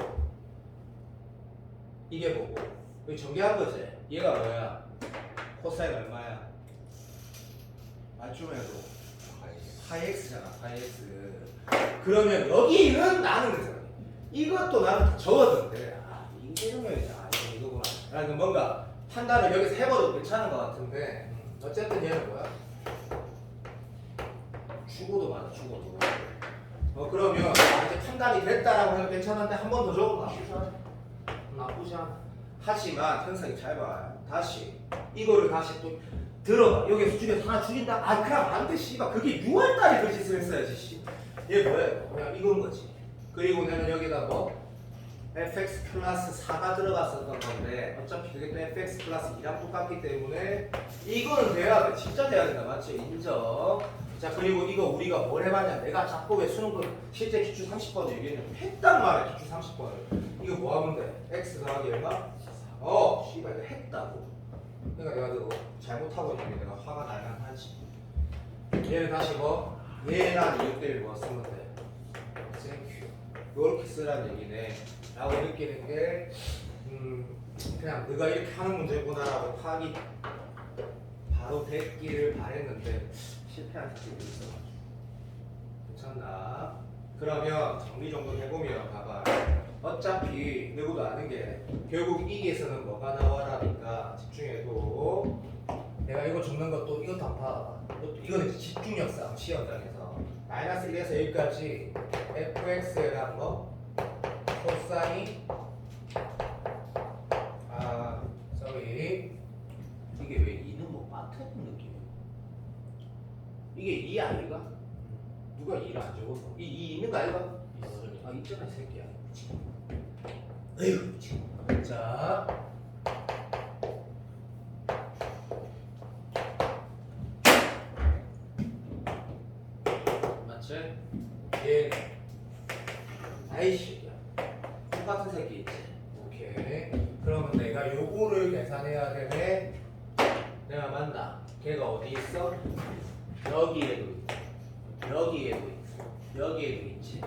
이게 뭐고? 여기 전개한 거지? 얘가 뭐야? 코사인 얼마야? 맞춤에도 파이 x잖아, 파이 x. 그러면 여기는 나는 거잖아. 이것도 나는 다 적었는데, 아, 이게 정면이잖아. 이거구나. 그러니까 뭔가 판단을 여기서 해봐도 괜찮은 것 같은데, 어쨌든 얘는 뭐야? 주고도 많아, 주고도. 그러면 이제 판단이 됐다라고 해도 괜찮은데 한 번 더 적어도 나쁘지 않아. 나쁘지 않아. 하지만 현석이 잘 봐. 다시 이거를 다시 또 들어봐. 여기서 중에서 하나 죽인다? 아, 그냥 안 돼, 씨발. 그게 6월달에 그 짓을 했어야지, 씨. 얘 뭐야? 그냥 이건 거지. 그리고 내가 여기다 뭐 fx 플러스 4가 들어갔었던 건데 어차피 그게 또 fx 플러스 2랑 똑같기 때문에 이거는 돼야 돼. 진짜 돼야 된다. 맞지? 인정. 자, 그리고 이거 우리가 뭘 해봤냐? 내가 작곡에 수능을 실제 기출 30번을 얘기했는데 했단 말이야. 기출 30번을. 이거 뭐 하면 돼? x 더하기 얼마? 씨발, 이거 했다고. 그러니까 내가 그거 잘못하고 있는 게 내가 화가 나긴 하지. 얘는 다시 뭐? 얘랑 이웃들을 뭐 쓰면 돼? 땡큐. 요렇게 쓰라는 얘기네. 라고 느끼는 게 그냥 너가 이렇게 하는 문제구나라고 파악이 바로 됐기를 바랬는데 실패한 새끼도 있어가지고. 괜찮나? 그러면 정리 정도 해보면 봐봐. 어차피 누구도 아는 게 결국 이기에서는 뭐가 나와라니까 집중해도 내가 이거 적는 것도 이것도 안 봐. 이거는 이제 집중력 싸움 시험장에서 마이너스 1에서 여기까지 fx랑 뭐 코사인 sorry 이게 왜 2는 뭐 빠트린 느낌이야? 이게 2 아니가? 누가 2를 안 적었어? 2 있는 거 아니가? 아, 있잖아 이 새끼야. 에휴, 자, 맞지? 얘는 아이씨, 똑같은 새끼 있지. 오케이. 그러면 내가 요거를 계산해야 되네. 내가 맞나? 걔가 어디 있어? 여기에도 있고, 여기에도 있고, 여기에도 있지.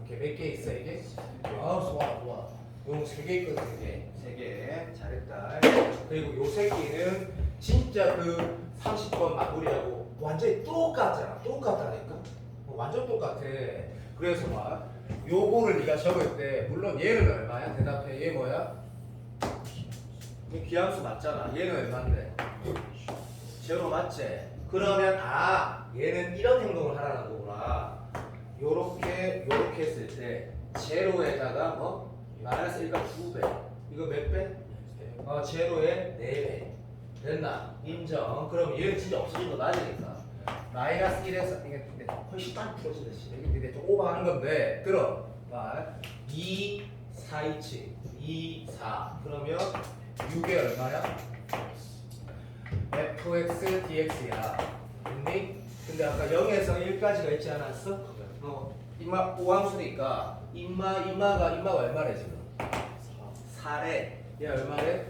이렇게 몇 개 있어 이게? 좋아. 요 3개 있거든. 3개 잘했다. 그리고 요 새끼는 진짜 그 30번 마무리하고 완전히 똑같다니까. 완전 똑같아. 그래서 봐. 요거를 네가 적을 때 물론 얘는 얼마야? 대답해. 얘 뭐야? 기함수 맞잖아. 얘는 얼마인데? 제로 맞지? 그러면 얘는 이런 행동을 하라는 거구나. 요렇게 했을 때 제로에다가 뭐? 마이너스 1과 2배. 이거 몇 배? 제로에 4배. 됐나? 인정. 그럼 얘는 진짜 없어진 거 맞으니까. 마이너스 1에서 이게 훨씬 빨리 풀어지듯이 이게 좀 오버하는 건데 들어. 2, 4, 2치 2, 4 그러면 6에 얼마야? fx dx야. 됐니? 근데 아까 0에서 1까지가 있지 않았어? 임마 5함수니까 임마가 얼마래 지금? 4래. 얘 얼마래?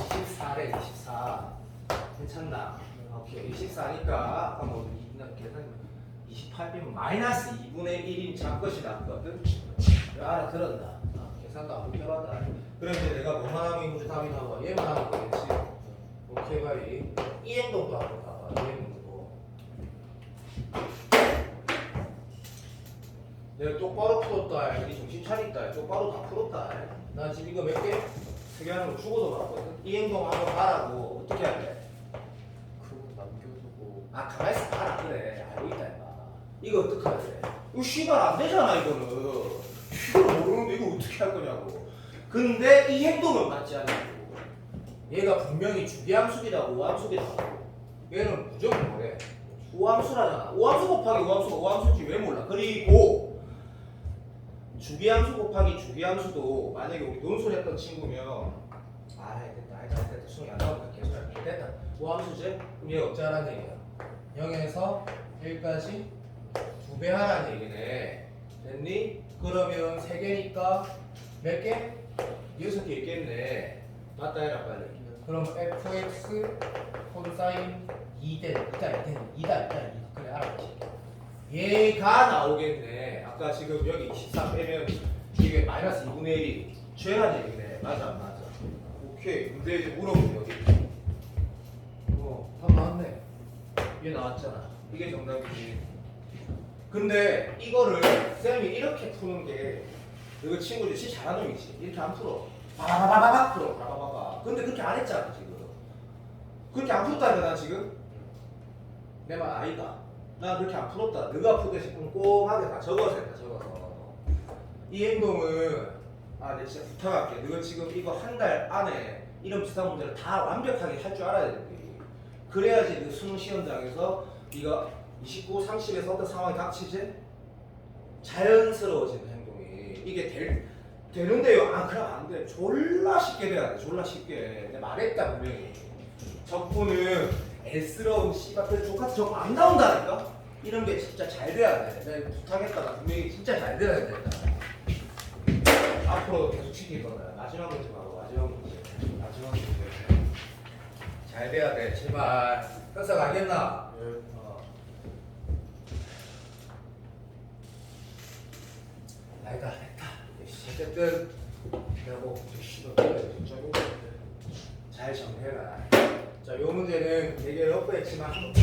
24래. 24. 괜찮나? 오케이. 24니까 아까 뭐 계산 28이면 마이너스 2분의 1인 잡것이 났거든. 알아들었나? 계산도 안 복잡하다. 그럼 이제 내가 뭐만 하면 이제 답이 나와. 얘만 하면 되겠지. 오케이 바이. 이 행동도 하고 봐봐. 이 행동도. 내가 똑바로 풀었다. 여기 정신 차렸다. 똑바로 다 풀었다. 나 지금 이거 몇 개? 3개 하는 거 죽어도 봤거든. 이 행동 한번 봐라고. 어떻게 할래? 그거 남겨두고 가만히 있어 봐라. 그래. 알고 있다 임마. 이거 어떡하래? 이거 씨발 안 되잖아 이거는. 이걸 모르는데 이거 어떻게 할 거냐고. 근데 이 행동은 맞지 않냐고. 얘가 분명히 주기함수이라고 오함수이라고. 얘는 무조건 뭐래? 오함수라잖아. 오함수 곱하기 오함수가 오함수인지 왜 몰라? 그리고 주기함수 곱하기 주기함수도 만약에 우리 논술했던 친구면 됐다. 수능이 안 나오니까 계속 할게. 됐다. 뭐 함수지? 그럼 얘 어쩌라는 얘기야? 0에서 1까지 2배 하라는 얘기네. 됐니? 그러면 3개니까 몇 개? 6개 있겠네. 맞다 해라 빨리. 그럼 fx 코사인 2대 2다. 그래 알았지. 얘가 나오겠네. 아까 지금 여기 23 빼면 이게 마이너스 2분의 1이 죄라는 얘기네. 맞아 안 맞아? 오케이. 근데 이제 물어보면 여기 답 나왔네. 얘 나왔잖아. 이게 정답이지. 근데 이거를 쌤이 이렇게 푸는 게 이거 친구들 진짜 잘하는 놈이지. 이렇게 안 풀어. 바바바바박 풀어. 바바바바. 근데 그렇게 안 했잖아 지금. 그렇게 안 풀었다니까 난 지금. 내 말 아니다. 나 그렇게 안 풀었다. 너가 푸듯이 꼼꼼하게 다 적어서 했다. 적어서. 이 행동은 내 진짜 부탁할게. 너가 지금 이거 한 달 안에 이런 비슷한 문제를 다 완벽하게 할 줄 알아야 돼. 그래야지 그 수능 시험장에서 네가 29, 30에서 어떤 상황이 닥치지? 자연스러워지는 행동이 이게 되는데요. 그럼 안 돼. 졸라 쉽게 돼야 돼. 졸라 쉽게. 내가 말했다 분명히. 적분은 애스러운 씨발 그 조카트 저거 안 나온다니까? 이런 게 진짜 잘 돼야 돼. 내가 부탁했다. 나 분명히 진짜 잘 돼야 된다. 앞으로 계속 시킬 거다. 마지막 문제 봐봐. 마지막 문제. 잘 돼야 돼. 제발. 현석 알겠나? 됐다. 어쨌든 내가 뭐 시도 잘 정리해라. 자, 요 문제는 되게 러프했지만 한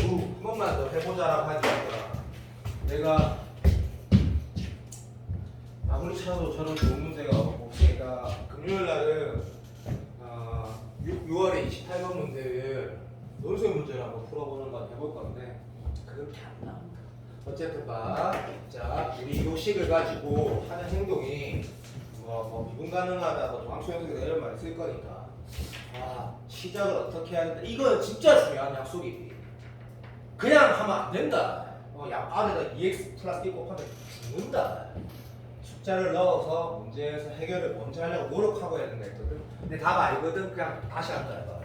번만 더 해보자라고 하니까 내가 아무리 찾아도 저런 좋은 문제가 없으니까 금요일 날은 6월에 28번 문제를 논술 문제를 한번 풀어보는 건 해볼 건데 그렇게 안 나온다. 어쨌든 자, 우리 요 식을 가지고 하는 행동이 뭐 미분 가능하다, 뭐 도함수형식이다 이런 말을 쓸 거니까 시작을 어떻게 하는데 이건 진짜 중요한 약속이 그냥 하면 안 된다. 안에다 2x 플러스 1 곱하면 죽는다. 숫자를 넣어서 문제에서 해결을 먼저 하려고 노력하고 해야 된다 했거든. 근데 답 알거든. 그냥 다시 한다 해봐.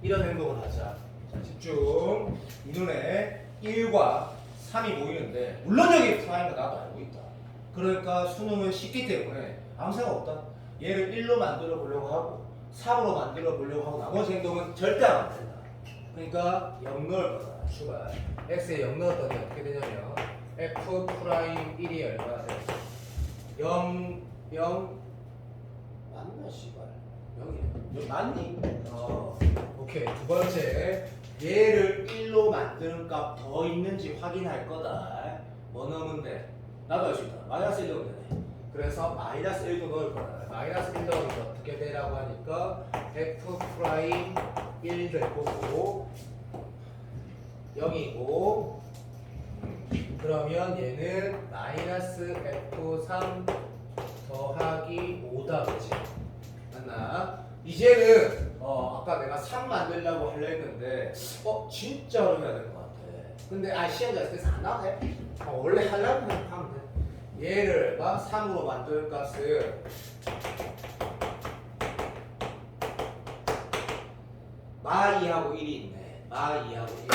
이런 행동을 하자. 자, 집중. 이 눈에 1과 3이 보이는데 물론 여기 프라임은 나도 알고 있다. 그러니까 수능은 쉽기 때문에 아무 생각 없다. 얘를 1로 만들어 보려고 하고 3으로 만들어 보려고 하고 나머지 행동은 절대 안 된다. 그러니까 0 넣을 거다. 출발. x에 0 넣었더니 어떻게 되냐면 f 프라임 1이 얼마나 돼? 0 맞나 씨발 0이야. 맞니? 오케이. 두 번째 얘를 1로 만드는 값 더 있는지 확인할 거다. 뭐 넣으면 돼? 나도 할 수 있다. 마이너스 1 넣으면 되네. 그래서 마이너스 1도 넣을 거다. 마이너스 1 넣으면 어떻게 되라고 하니까 f 프라임 1 될 거고 0이고 그러면 얘는 마이너스 f3 더하기 5다 그치? 맞나? 이제는 아까 내가 3 만들려고 하려 했는데 진짜 어려워야 될 것 같아. 근데 시험장에서 안 나오네? 원래 하려면 하면 돼. 얘를 3으로 만들 값을 마2하고 1이 있네. 마2하고 1.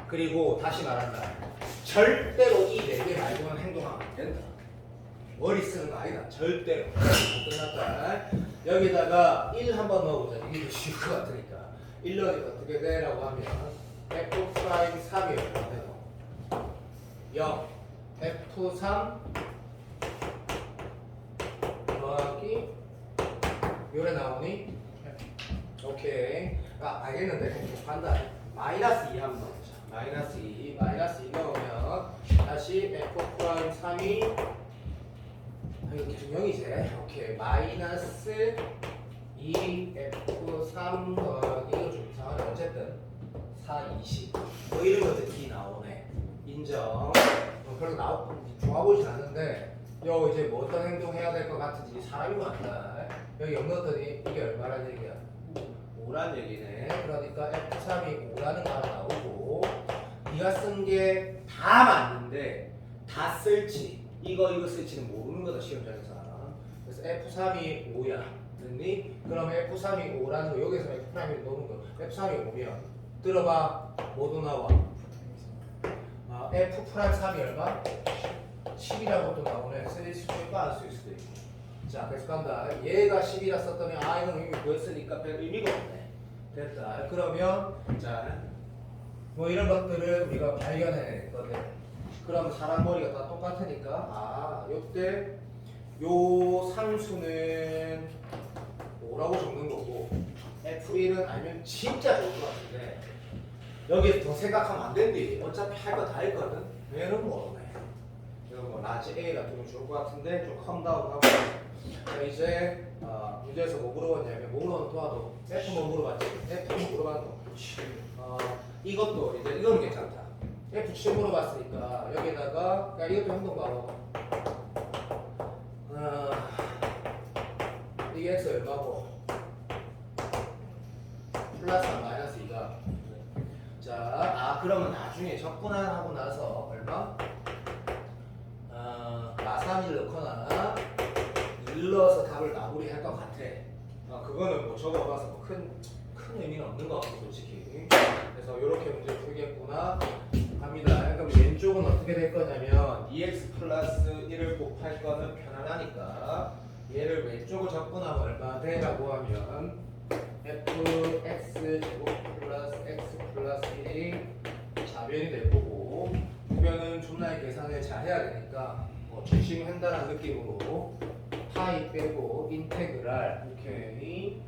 그리고 다시 말한다. 절대로 이 4개 말고는 행동하면 안 된다. 머리 쓰는 거 아니다. 절대로. 끝났다. 여기다가 1 한번 넣어보자. 이게 더 쉬울 것 같으니까. 1 넣으니까 어떻게 되라고 하면 f 프라임 3이 얼마 되노? 0. f3 더하기 요래 나오니? 오케이. 알겠는데 간다. 마이너스 2 한번 넣자. 마이너스 2 넣으면 다시 f 프라임 3이 이거 계속 0이지? 오케이. 마이너스 2f3 더하기 이거 좀 이상하네. 어쨌든 4, 20 뭐 이런 것들 D 나오네. 인정. 별로 좋아 보이진 않는데 이제 뭐 어떤 행동 해야 될 것 같은지 사람이 많다. 여기 0 넣었더니 이게 얼마란 얘기야? 5란 얘기네. 그러니까 F3이 5라는 거 하나 나오고 네가 쓴 게 다 맞는데 다 쓸지 이거 쓸지는 모르는 거다 시험장에서. 그래서 F3이 5야. 됐니? 그럼 F3이 5라는 거 여기서 F'1이 노는 거 F3이 5면 들어봐 뭐도 나와 F'3이 얼마? 10이라고 또 나오네. 쓸 수도 있고 안 쓸 수도 있고. 자, 계속 간다. 얘가 10이라 썼더니 이건 이미 구했으니까 별 의미가 없네. 됐다. 그러면 자, 뭐 이런 것들을 우리가 발견해냈거든. 그럼 사람 머리가 다 똑같으니까 요때 요 상수는 5라고 적는 거고 F1은 알면 진짜 좋을 것 같은데 여기에 더 생각하면 안 된대. 어차피 할 거 다 했거든. 얘는 모르네. 이거 뭐 라지 A 같은 거 좋을 것 같은데 좀 컴다운하고. 자, 이제 문제에서 뭐 물어봤냐면 뭐 물어봤는 도와도 F 뭐 물어봤지? F 뭐 물어봤노? 이것도 이제 이거는 괜찮다. F7 물어봤으니까 여기에다가 야 이것도 행동 바로 이게 X 얼마고 플러스 마이너스 2가 자, 그러면 나중에 적분하고 나서 얼마? 마삼을 넣거나 일러서 답을 마무리할 것 같아. 그거는 뭐 적어봐서 뭐 큰 의미는 없는 것 같고 솔직히. 그래서 이렇게 문제 풀겠구나 합니다. 그럼 왼쪽은 어떻게 될 거냐면 2x 플러스 1을 곱할 거는 편안하니까 얘를 왼쪽을 적분하면 얼마 돼라고 하면 fx 제곱 플러스 x 플러스 1이 자변이 될 거고 부변은 존나게 계산을 잘 해야 되니까 뭐 중심 한다는 느낌으로 파이 빼고 인테그랄 오케이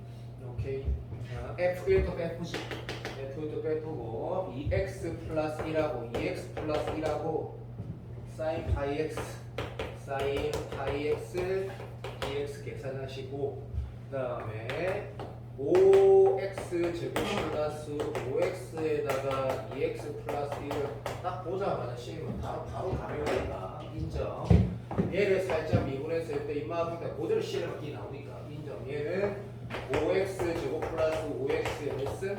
f1도 빼보지 f1도 빼보고 2x 플러스 1하고 2x 플러스 1하고 sin 파이 x dx 계산하시고 그 다음에 5x 제곱 플러스 5x에다가 2x 플러스 1을 딱 보자마자 씌우면 바로 가능하니까 인정. 얘를 살짝 미분했을 때 이만큼 그대로 실으면 이 나오니까 인정. 얘는 5x 제곱 플러스 5xs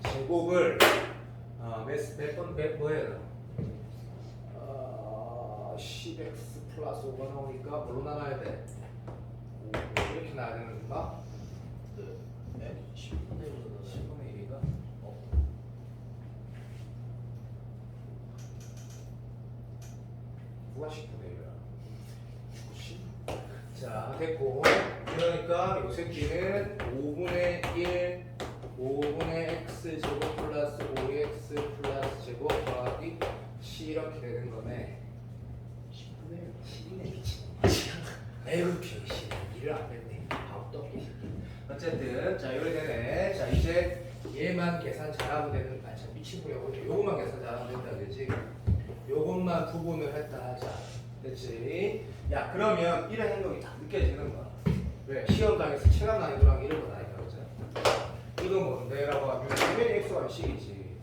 제곱을 몇 뭐예요? 10x 플러스 5가 나오니까 뭘로 나눠야 돼? 이렇게 나야 되는 건가? 네? 10분의 1인가? 누가 10분의 1이야? 90? 자, 됐고. 그러니까 요 새끼는 5분의 1, 5분의 x 제곱 플러스 5x 플러스 제곱 더하기 c 이렇게 되는 거네. 10분의 1? 10이네 미친. 에휴 병신 일을 안 했네. 떡볶이. 어쨌든 자 이렇게 되네. 자 이제 얘만 계산 잘하면 되는. 참 미친구려고. 요것만 계산 잘하면 된다 그지? 요것만 구분을 했다 하자. 됐지? 야 그러면 이런 행동이 다 느껴지는 거야. 왜? 시험장에서 체감 난이도랑 이런 거 나니까 그죠? 이거 뭔데? 라고 하면 당연히 x와 c이지.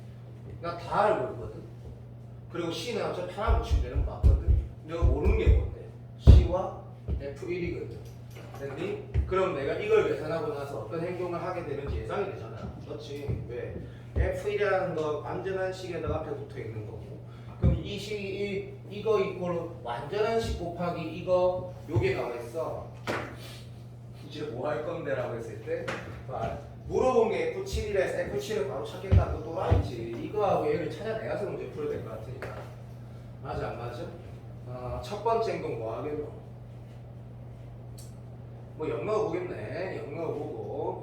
나 다 알고 있거든. 그리고 c는 어차피 하나 붙이면 되는 거 맞거든. 내가 모르는 게 뭔데? c와 f1이거든. 됐니? 그럼 내가 이걸 계산하고 나서 어떤 행동을 하게 되는지 예상이 되잖아. 그렇지? 왜? f1이라는 거 완전한 식에다가 앞에 붙어 있는 거고. 그럼 이 식이 이거 이꼴 완전한 식 곱하기 이거 요게 나와 있어. 이제 뭐 할 건데? 라고 했을 때 물어본 게 F7이라서 F7을 바로 찾겠다는 것도 알지. 이거하고 얘를 찾아내서 문제 풀어야 될 것 같으니까. 맞아 안 맞아? 첫 번째 행동 뭐 하겠노? 뭐 영어 보겠네. 영어 보고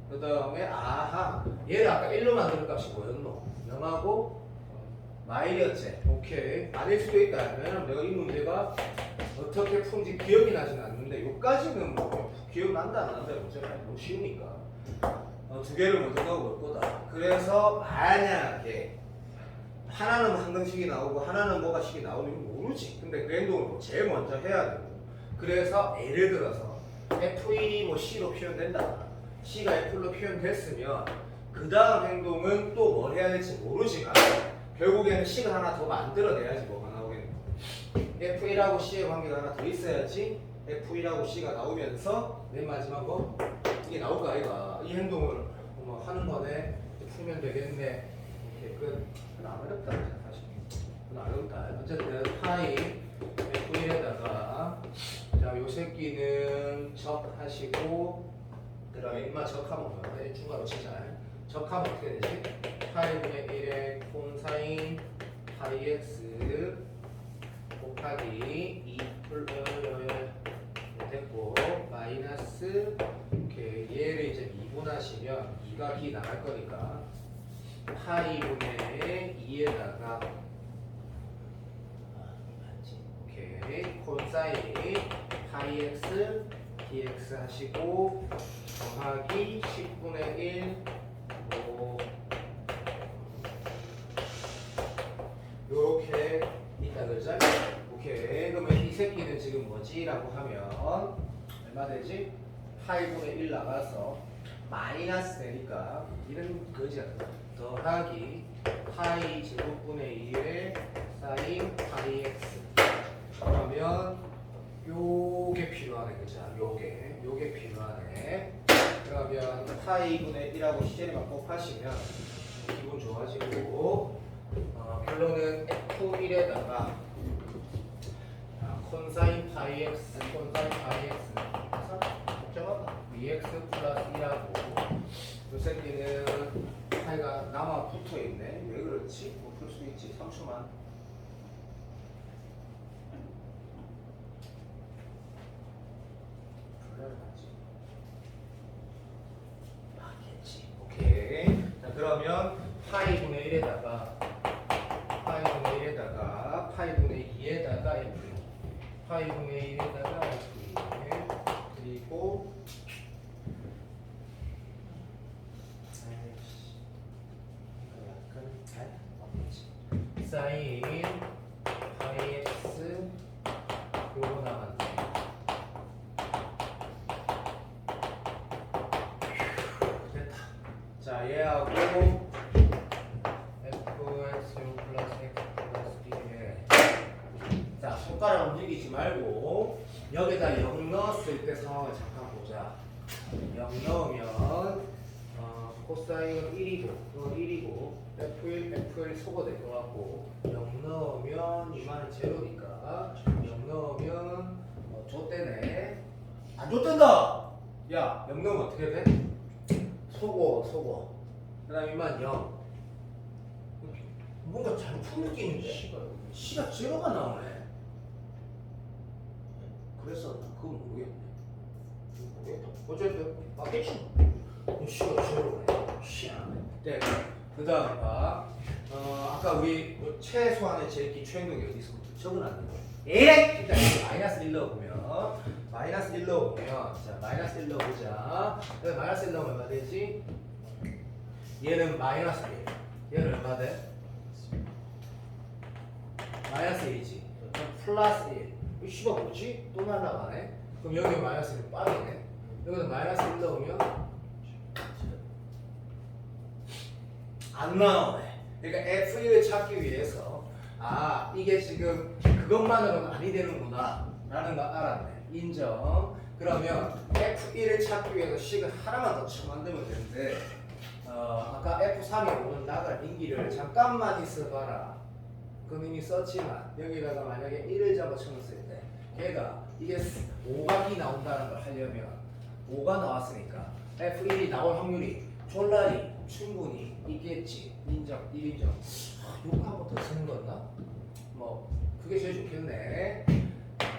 그 다음에 아하 얘를 아까 1로 만드는 값이 뭐였노? 0하고 마이너스. 오케이. 아닐 수도 있다. 왜냐면 내가 이 문제가 어떻게 푼지 기억이 나진 않는데 요까지는 뭐 기억난다 안 난다 문제가 너무 쉬우니까 두 개를 먼저 넣어볼 거다. 그래서 만약에 하나는 항등식이 나오고 하나는 뭐가 식이 나오는지 모르지. 근데 그 행동을 뭐 제일 먼저 해야 되고. 그래서 예를 들어서 F1이 뭐 C로 표현된다. C가 F로 표현됐으면 그 다음 행동은 또 뭘 해야 될지 모르지만 결국에는 C가 하나 더 만들어내야지 뭐가 나오겠는 거야. F1하고 C의 관계가 하나 더 있어야지 F1하고 C가 나오면서 맨 마지막 거 이게 나올 거 아이가. 이 행동을 뭐 하는 거네. 풀면 되겠네. 이렇게 끝. 안 어렵다 사실. 안 어렵다. 어쨌든 파이 F1에다가 자 요 새끼 새끼는 적하시고 그다음에 인마 적하면 뭐야? 중괄호 치자. 적하면 어떻게 되지? 파이분의 1의 콘사인 파이 x 곱하기 2 됐고 마이너스 이렇게 얘를 이제 미분하시면 2가 기 나갈 거니까 파이분의 2에다가 오케이 콘사인 파이 x dx 하시고 더하기 10분의 1 뭐 요렇게 있다 그러죠? 오케이 그러면 이 새끼는 지금 뭐지? 라고 하면 얼마 되지? 파이분의 1 나가서 마이너스 되니까 이런 거지 같은 더하기 파이 제곱분의 2의 사인 파이 x 그러면 요게 필요하네 그죠? 요게 필요하네 그러면 파이분의 1하고 시제만 곱하시면 기분 좋아지고 결론은 F1에다가 콘사인 파이 x 콘사인 파이 x 적정하다 vx 플러스 2하고 요 새끼는 파이가 남아 붙어있네 왜 그렇지? 뭐 풀 수 있지 3초만 맞겠지 오케이 자 그러면 파이분의 1에다가 파이분의 2에다가 F 파이분의 1에다가 F 그리고 사인 파이 x 요거 나갔네 됐다 자 얘하고 fx 플러스 x 플러스 b에 자 손가락 움직이지 말고 여기다 0 넣었을 때 상황을 잠깐 보자 0 넣으면 코사인은 1이고 F1 소거 될 것 같고 0 넣으면 이만은 제로니까 0 넣으면 좆대네 안 좆된다 야 0 넣으면 어떻게 돼? 소거 그 다음에 이만 0 뭔가 잘못 푼 느낌인데 C가 제로가 나오네 그랬었나? 그건 모르겠네 어쨌든 맞겠지 C가 제로네 희한하네 네. 그 다음에 봐 아까 우리 최소한의 제기 최행동이 어디서 적어놨는데 에이! 일단 마이너스 1 넣어보면 마이너스 1 넣어보면 자 마이너스 1 넣어보자 마이너스 1 넣으면 얼마 되지? 얘는 마이너스 1 얘는 얼마 돼? 마이너스 1이지 플러스 1 이 씨가 뭐지? 또 날라가네? 그럼 여기 마이너스 1 빠르네 여기서 마이너스 1 넣으면 안 나오네. 그러니까 F1을 찾기 위해서 이게 지금 그것만으로는 아니 되는구나 라는 거 알았네. 인정. 그러면 F1을 찾기 위해서 식을 하나만 더 쳐만들면 되는데 아까 F3에 오는 나갈 인기를 잠깐만 있어봐라. 그럼 이미 썼지만 여기다가 만약에 1을 잡아쳐놨을 때 걔가 이게 5각이 나온다는 걸 하려면 5가 나왔으니까 F1이 나올 확률이 졸라리 충분히 있겠지. 인정, 1인정. 욕하고 더 쓰는 거였나? 뭐 그게 제일 좋겠네.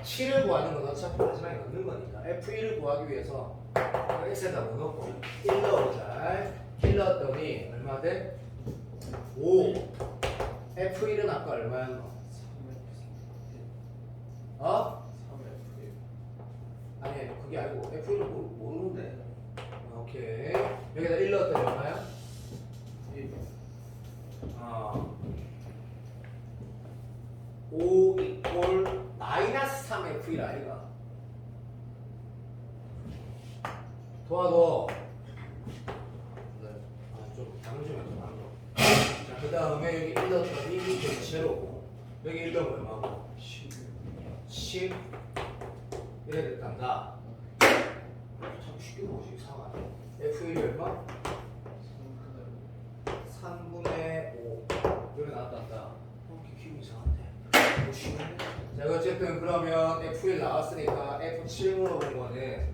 7을 구하는 건 어차피 마지막에 넣는 거니까 F1을 구하기 위해서 X에다 뭐 넣고 1 넣어보자. 1 넣었더니 얼마 돼? 5 F1은 아까 얼마였노? 3F1 아니 그게 아니고 F1을 모르는데 오케이 여기다 1 넣었더니 얼마야? 5 이꼴 마이너스 3F1 아이가 도와도 좀 양을 좀 해줘 양을 자 그 다음에 여기 1 넣었더니 이게 제로고 여기 1 넣으면 얼마고? 10 이래 됐단다 참 쉽게 보지 이상하네 F1이 얼마? 3분의 5 여기 나왔단다 이렇게 기분 이상한데 쉬운데. 자 어쨌든 그러면 F1 나왔으니까 F7 물어본 거는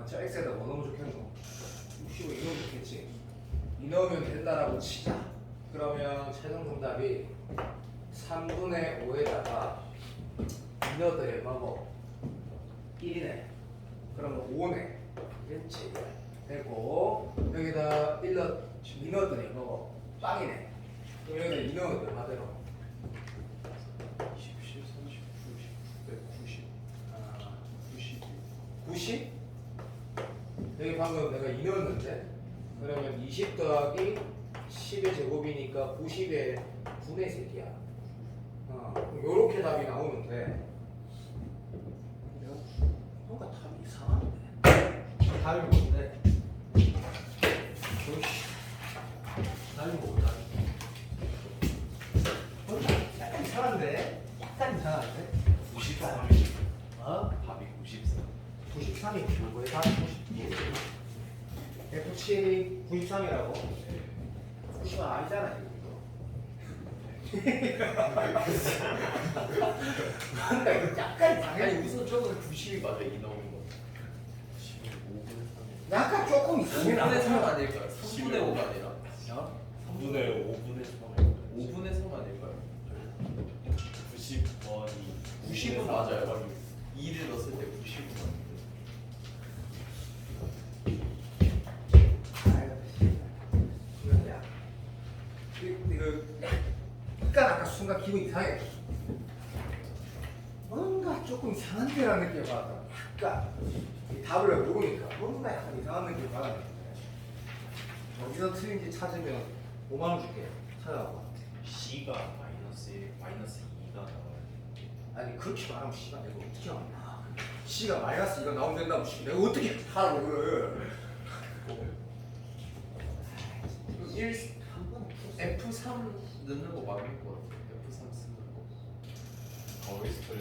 저 X에다 뭐 넣으면 좋겠노? 65 이 넣으면 좋겠지. 이 넣으면 된다라고 치자. 그러면 최종 정답이 3분의 5에다가 이 넣었더니 얼마고? 1이네. 그러면 5네. 그렇지. 됐고 여기다 2 넣었더니 얼마고? 빵이네. 그럼 여기다 2 넣으면 얼마대로? 27, 30, 90, 90. 90? 여기 방금 내가 2 넣었는데 그러면 20 더하기 10의 제곱이니까 90의 9의 세기야. 그럼 요렇게 답이 나오면 돼. 뭔가 답이 이상한데. 답이 뭔데? 오이씨. 답이 뭐다? 약간 이상한데? 약간 이상한데? 93이 어? 답이 93. 93이 뭐에 답이 92? F7이 93이라고? 90은 아니잖아 지금 이거. 약간 아니 이상해. 우선 저거 90이 맞아 이 나오는 거. 15분의 3. 약간 조금 이상해. 5분의 3 아닐까요? 3분의 5가 아니라 3분의 5분의 3. 5분의 3 아닐까요? 90 더하기 90은 맞아요. 2를 넣었을 때 90은 맞는데. 이거 약간 아까 순간 기분 이상해. 뭔가 조금 이상한 데라는 느낌을 받았다. 약간 이 답을 모르니까 뭔가 약간 이상한 느낌을 받았는데 어디서 틀린지 찾으면 5만 원 줄게. 찾아봐. C가 마이너스 2가 나와요. 아니 그렇게 말하면 C가 내가 어떻게 알아? C가 마이너스 이거 나오면 된다고 C 내가 어떻게 하라고 그래? 1 F3 넣는 거 맞는 거 같아. F3 쓰는 거. 거의 스토리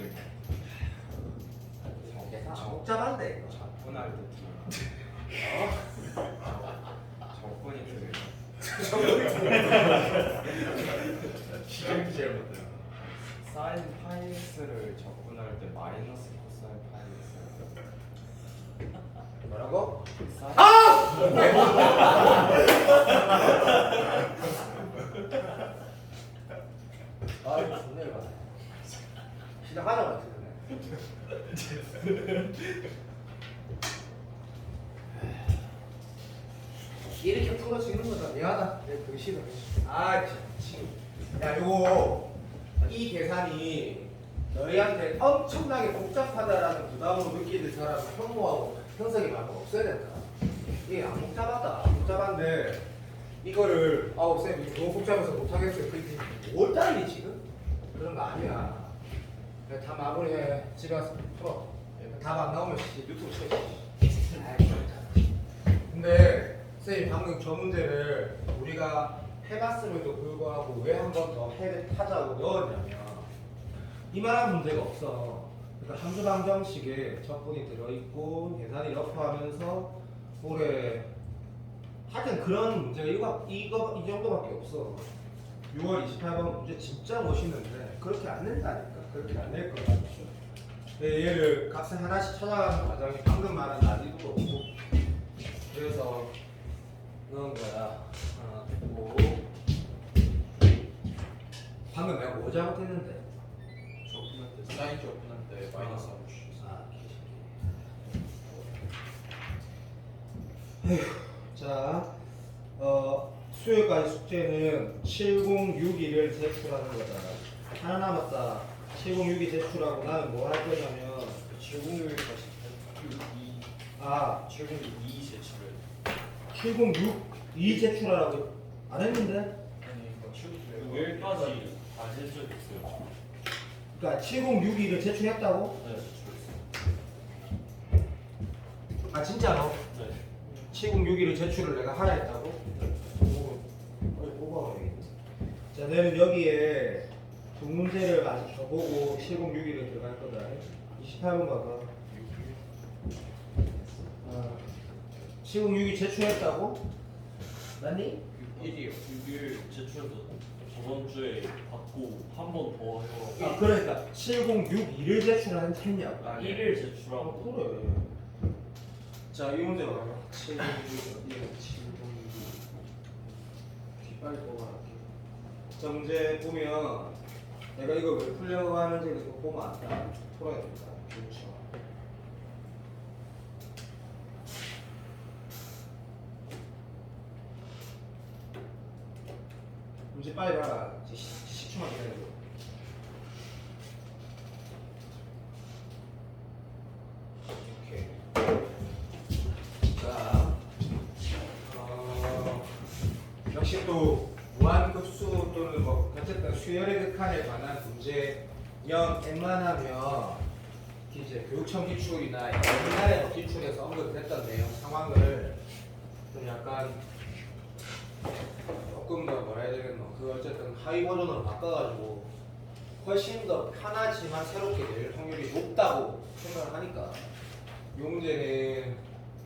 계산 안 복잡한데 이거. 접근할 때 접근이 되게 기억이 못해. 사인 파이X를 접근할 때 마이너스 코사인 파이X 뭐라고? 사인 아 이거 존나 열받네. 시작하자마자 그러네. 이렇게 풀어지는 거다. 미안하다. 내가 그거 싫어. 아 지금. 야 요거 이 계산이 너희한테 엄청나게 복잡하다라는 부담으로 느끼는 사람은 혐오하고 형석이 말고 없어야 된다. 이게 안 복잡하다. 안 복잡한데 이거를 아우 쌤 이거 너무 복잡해서 못하겠어요. 그렇게 뭘 따르니 지금? 그런 거 아니야. 그냥 다 마무리해. 집에 가서 풀어. 답 안 나오면 유튜브 쳐. 아이 그렇잖아. 근데 쌤이 방금 저 문제를 우리가 해봤음에도 불구하고 왜 한 번 더 하자고 넣었냐면 이만한 문제가 없어. 그러니까 함수 방정식에 적분이 들어있고 계산이 러프하면서 올해 하여튼 그런 문제가 이 정도밖에 없어. 6월 28번 문제 진짜 멋있는데 그렇게 안 낸다니까. 그렇게 안 낼 거야. 얘를 값을 하나씩 찾아가는 과정이 방금 말한 난이도도 없고 그래서 넣은 거야. 됐고 방금 내가 뭐 잘못했는데? 접근할 때 사인 접근할 때 마이너스 하고 주셨어. 자, 수요일까지 숙제는 7062를 제출하는 거다. 하나 남았다. 7062 제출하고 나는 뭐 할 거냐면 706까지 702 제출을 7062 제출하라고 안 했는데? 아니 이거 6일까지 다 제출됐어요. 그러니까 7062를 제출했다고? 네, 제출했어요. 아 진짜로? 네. 7062를 제출을 내가 하라 했다고? 빨리 뽑아봐야겠네. 자, 너는 여기에 두 문제를 아직 더 보고 7061에 들어갈 거다. 28번 봐봐. 7062 제출했다고? 맞니? 1이요. 6일 제출도 저번 주에 받고 한 번 더 해요. 아 그러니까 7062를 제출한 했냐고. 아, 1일 제출하고. 그래. 자, 이 문제 봐봐. 7062. 빨리 뽑아갈게. 자, 문제 보면 내가 이거 왜 풀려고 하는지 이거 보면 안다. 풀어야 된다. 그렇죠. 문제 빨리 봐라. 10초만 기다려줘. 오케이. 자, 역시 또 무한급수 또는 뭐 어쨌든 수열의 극한에 관한 문제 0 n만 이제 교육청 기출이나 옛날에 뭐 기출에서 언급했던 내용 상황을 좀 약간 조금 더 뭐라 해야 되겠노? 그 어쨌든 하위 버전으로 바꿔가지고 훨씬 더 편하지만 새롭게 낼 확률이 높다고 생각을 하니까 이 문제는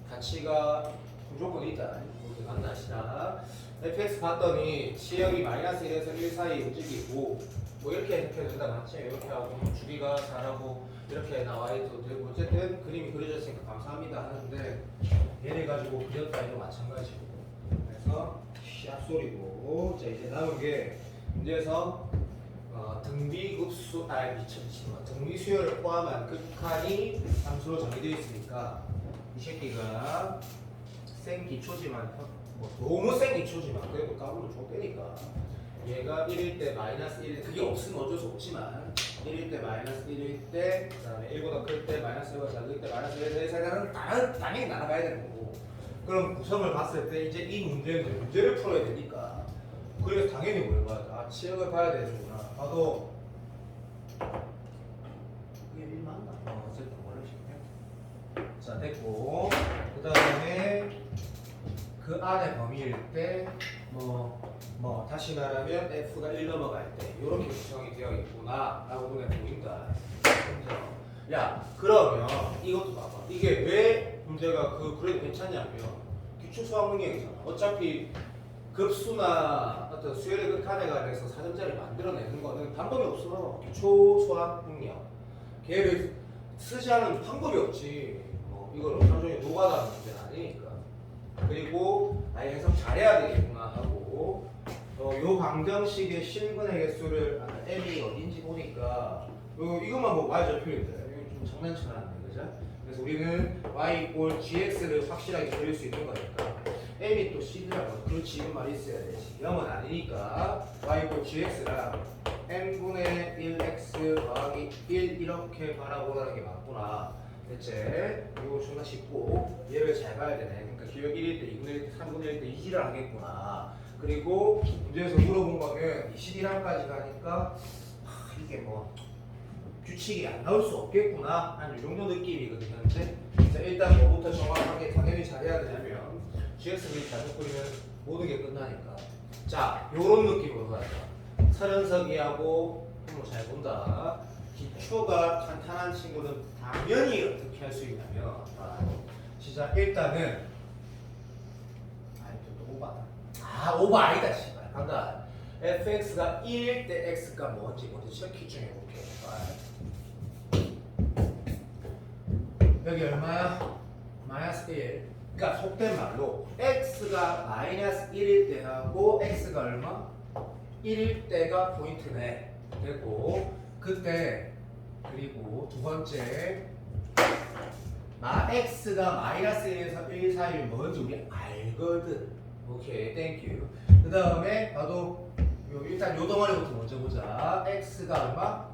가치가 무조건 있다. 모두 만나시다. fx 봤더니 치역이 마이너스 1에서 1 사이 움직이고 뭐 이렇게 해석해준다 맞지? 이렇게 하고 주기가 잘하고 이렇게 나와있어도 되고 어쨌든 그림이 그려졌으니까 감사합니다 하는데 얘를 가지고 그렸다 이거 마찬가지고 그래서 샵소리고 자 이제 남은 게 문제에서 등비급수 미친 등비 수열을 포함한 극한이 함수로 정의되어 있으니까 이 새끼가 센 기초지만 뭐 너무 센 기초지만 그래도 까불로 줬다니까 얘가 1일 때 마이너스 1일 그게 없으면 어쩔 수 없지만 1일 때 마이너스 1일 때 그다음에 1보다 클 때 마이너스 1보다 작을 때 마이너스 1에서 1사이는 당연히 날아가야 되는 거고 그럼 구성을 봤을 때 이제 이 문제는 문제를 풀어야 되니까 그래서 당연히 뭘 봐야 돼? 아 치역을 봐야 되는구나 봐도 그게 1 맞나? 어쨌든 원래 쉽네 자 됐고 그 다음에 그 안에 범위일 때 뭐 다시 말하면 f가 1 넘어갈 때 이렇게 구성이 되어 있구나 라고 눈에 보인다. 야 그러면 이것도 봐봐. 이게 왜 문제가 그래도 괜찮냐면 기초 수학 능력이잖아. 어차피 급수나 어떤 수열의 극한에 관해서 사전자를 만들어내는 거는 방법이 없어. 기초 수학 능력. 걔를 쓰지 않은 방법이 없지. 이걸 하루 종일 노가다 문제는 아니니까. 그리고 아예 해석 잘해야 되겠구나 하고 요 방정식의 실근의 개수를 m이 어딘지 보니까 이것만 보고 y 접표인데 이건 좀 장난치면 안 돼, 그죠? 그래서 우리는 y 꼴 gx를 확실하게 그릴 수 있는 거니까 m이 또 c라고 그렇지 이건 말이 있어야 되지 0은 아니니까 y 꼴 gx랑 n분의 1x 더하기 1 이렇게 바라보라는 게 맞구나 대체 이거 존나 쉽고 얘를 잘 봐야 되네. 그러니까 기억 1일 때, 2분의 1때, 3분의 1 때 2지를 하겠구나. 그리고 문제에서 물어본 거는 21항까지 가니까 이게 뭐 규칙이 안 나올 수 없겠구나 한 이 정도 느낌이거든요. 자, 일단 뭐부터 정확하게 당연히 잘해야 되냐면 GX를 잘못 그리면 모든 게 끝나니까 자 요런 느낌으로 가자. 서른석이하고 잘 본다. 기초가 탄탄한 친구는 당연히 어떻게 할 수 있냐면 시작 일단은 또 오바다. 오바 아니다 씨발 간다. fx가 1일 때 x가 뭔지 먼저 체크 좀 해볼게. 여기 얼마야? 마이너스 1. 그러니까 속된 말로 x가 마이너스 1일 때하고 x가 얼마? 1일 때가 포인트네. 됐고 그때 그리고 두 번째 x가 마이너스 1에서 1 사이 뭔지 우리 알거든. 오케이 땡큐. 그 다음에 나도 일단 요 덩어리부터 먼저 보자. x가 얼마?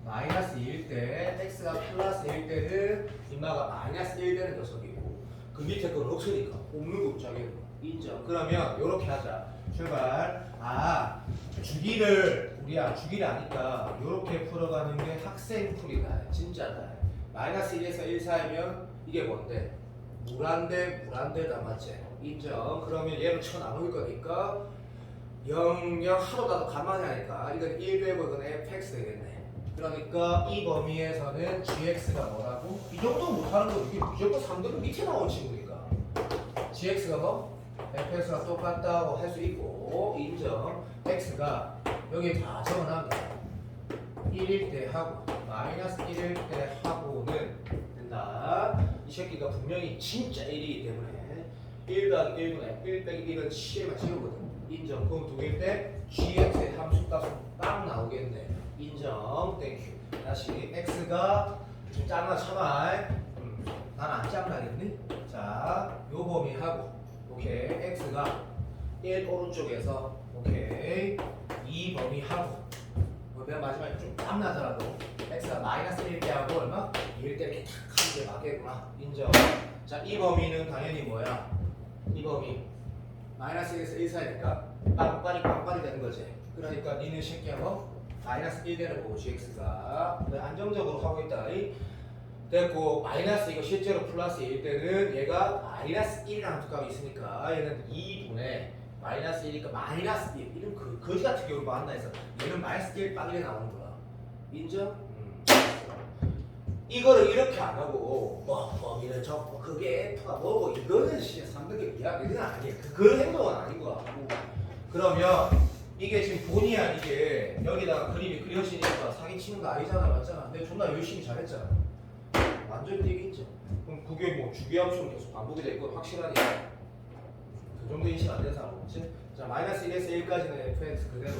마이너스 2일 때 x가 플러스 1일 때는 인마가 마이너스 1 되는 녀석이고 그 밑에 건 없으니까 없는 거 없자게 인정. 그러면 요렇게 하자. 출발. 주기를 우리야 주기를 아니까 요렇게 풀어가는 게 학생 풀이다. 진짜다. 마이너스 1에서 1 사이면 이게 뭔데? 무한대다 맞지? 인정. 그러면 얘를 쳐나눌 거니까 0, 0 하도 나도 가만히 하니까 이건 1 되고 이건 fx 되겠네. 그러니까 이 범위에서는 gx가 뭐라고? 이 정도 못하는 거 이게 무조건 3등은 밑에 나온 친구니까 gx가 뭐? fx가 똑같다고 할 수 있고 인정. x가 여기 다 적어놓은 거야. 1일 때 하고 마이너스 1일 때 하고는 된다. 이 새끼가 분명히 진짜 1이기 때문에 1 더하기 1분의 1 빼기 1은 7만 채우거든. 인정. 그럼 두 개일 때 gx의 함수값은 딱 나오겠네. 인정. 땡큐. 다시 x가 좀 짱나 참아. 난 안 짱나겠니? 자, 요 범위하고 오케이. x가 1 오른쪽에서 오케이 2 범위하고 맨 마지막에 좀 땀나더라도 x가 마이너스 1일 때 하고 얼마? 2일 때 이렇게 탁 하는 게 맞겠구나. 인정. 자, 이 범위는 당연히 뭐야? 이 범위 마이너스 1에서 1 사이니까 빵빠리 되는 거지. 그러니까 니는 새끼야 뭐? 마이너스 1 되는 거고 gx가 안정적으로 하고 있다. 됐고 마이너스 이거 실제로 플러스 1일 때는 얘가 마이너스 1이라는 값이 있으니까 얘는 2분의 마이너스 1이니까 마이너스 1 이런 거지 같은 경우를 만나 해서 얘는 마이너스 1 빵 이래 나오는 거야. 인정? 이거를 이렇게 안 하고 범위를 적고 그게 F가 뭐고 이거는 진짜 3등급 이야기는 아니야. 그런 행동은 아닌 거야. 그러면 이게 지금 본의 아니게 여기다가 그림이 그려지니까 사기치는 거 아니잖아. 맞잖아. 내가 존나 열심히 잘했잖아. 완전 되겠죠. 그럼 그게 뭐 주기함수는 계속 반복이 될 건 확실하니까 그 정도 인식 안 되는 사람 없지? 자, 마이너스 1에서 1까지는 fx 그대로.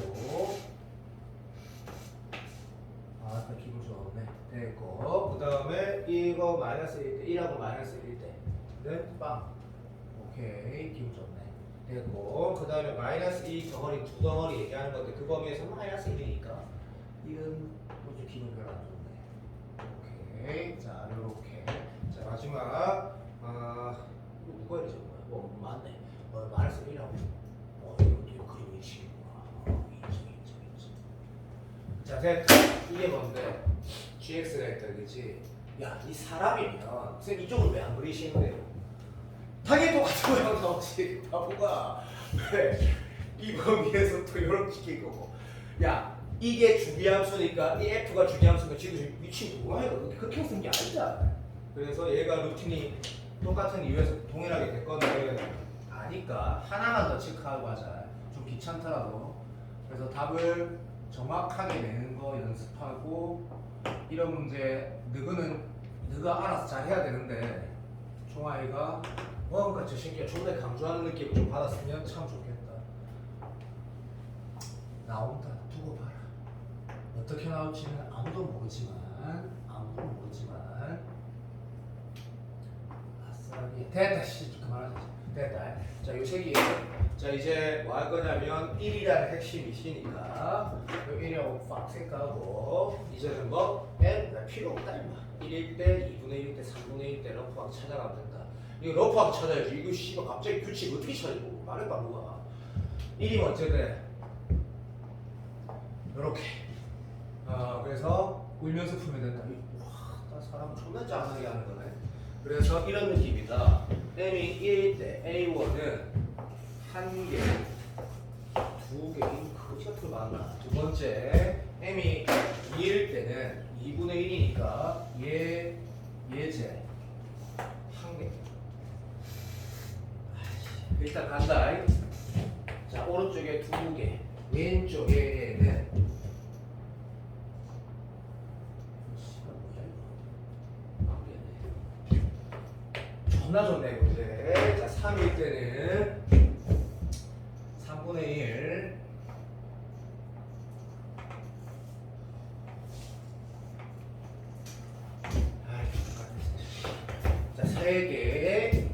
아, 딱 기분 좋았네. 됐고, 그 다음에 이거 마이너스 1때 1하고 마이너스 1일 때는 빵. 오케이, 기분 좋네. 됐고, 그 다음에 마이너스 2 덩어리 두 덩어리 얘기하는 건데 그 범위에서 마이너스 1이니까 이건 뭐좀 기분 별로 안 좋네. 오케이, 자, 요렇게. 자, 마지막 이거 누가 이러죠? 맞네. 마이너스 1하고 이거 그림 인식이구나. 인정. 자, 됐다. 이게 뭔데? gx가 있다, 그치? 야, 이 사람이면 선생님 이쪽을 왜 안 그리시는데요? 당연히 똑같은 모양 나오지. 바보가. 왜? 이 범위에서 또 이렇게 시킬 거고. 야, 이게 주기함수니까 이 f가 주기함수니까 지금 위치 뭐야? 그렇게 쓴 게 아니잖아. 그래서 얘가 루틴이 똑같은 이유에서 동일하게 됐거든. 아니까 하나만 더 체크하고 하자. 좀 귀찮더라도. 그래서 답을 정확하게 내는 거 연습하고 이런 문제 너가 알아서 잘 해야 되는데 종아이가 뭔가 저 새끼가 존나 강조하는 느낌을 좀 받았으면 참 좋겠다. 나온다. 두고 봐라. 어떻게 나올지는 아무도 모르지만 아싸리 됐다. 씨 그만하자. 됐다. 자, 요 색이 자 이제 뭐 할 거냐면 1이라는 핵심이 있으니까 요 1이라고 빡 생각하고 이제는 뭐 N 필요 없다 임마. 1일 때 2분의 1일 때 3분의 1일 때 러프하게 찾아가면 된다. 이거 러프하게 찾아야지. 이거 씨발 갑자기 규칙 어떻게 찾고 말해봐 누가. 1이면 어쨌든 요렇게 그래서 울면서 풀면 된다. 와, 사람 존나 짠하게 하는 거네. 그래서 이런 느낌이다. M이 1일 때 A1은 1개, 2개, 거지 같은 거 많나. 두 번째, M이 2일 때는 2분의 1이니까 얘제 1개. 일단 간다. 자, 오른쪽에 2개, 왼쪽에는 존나 좋네 근데. 자, 3일 때는 3분의 1 자, 3개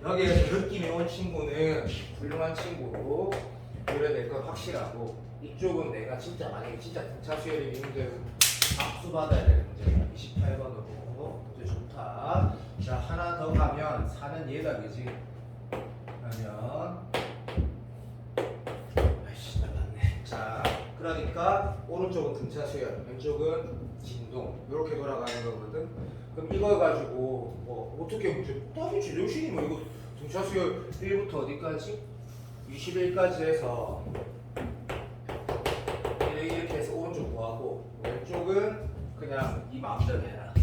여기에서 느낌이 온 친구는 훌륭한 친구로 그래야 될 건 확실하고 이쪽은 내가 진짜 만약에 진짜 등차 수열이 있는데 박수 받아야 되는 문제야. 28번으로 문제 좋다. 자, 하나 더 가면 4는 얘다 그지? 그러면 아이씨 나갔네. 자, 그러니까 오른쪽은 등차 수열, 왼쪽은 진동 이렇게 돌아가는 거거든. 그럼 이걸 가지고 뭐 어떻게 문제 답이 제정신이 뭐 이거 등차 수열 1부터 어디까지? 21까지 해서 이렇게 해서 오른쪽 구하고 왼쪽은 그냥 이 마음대로 해라.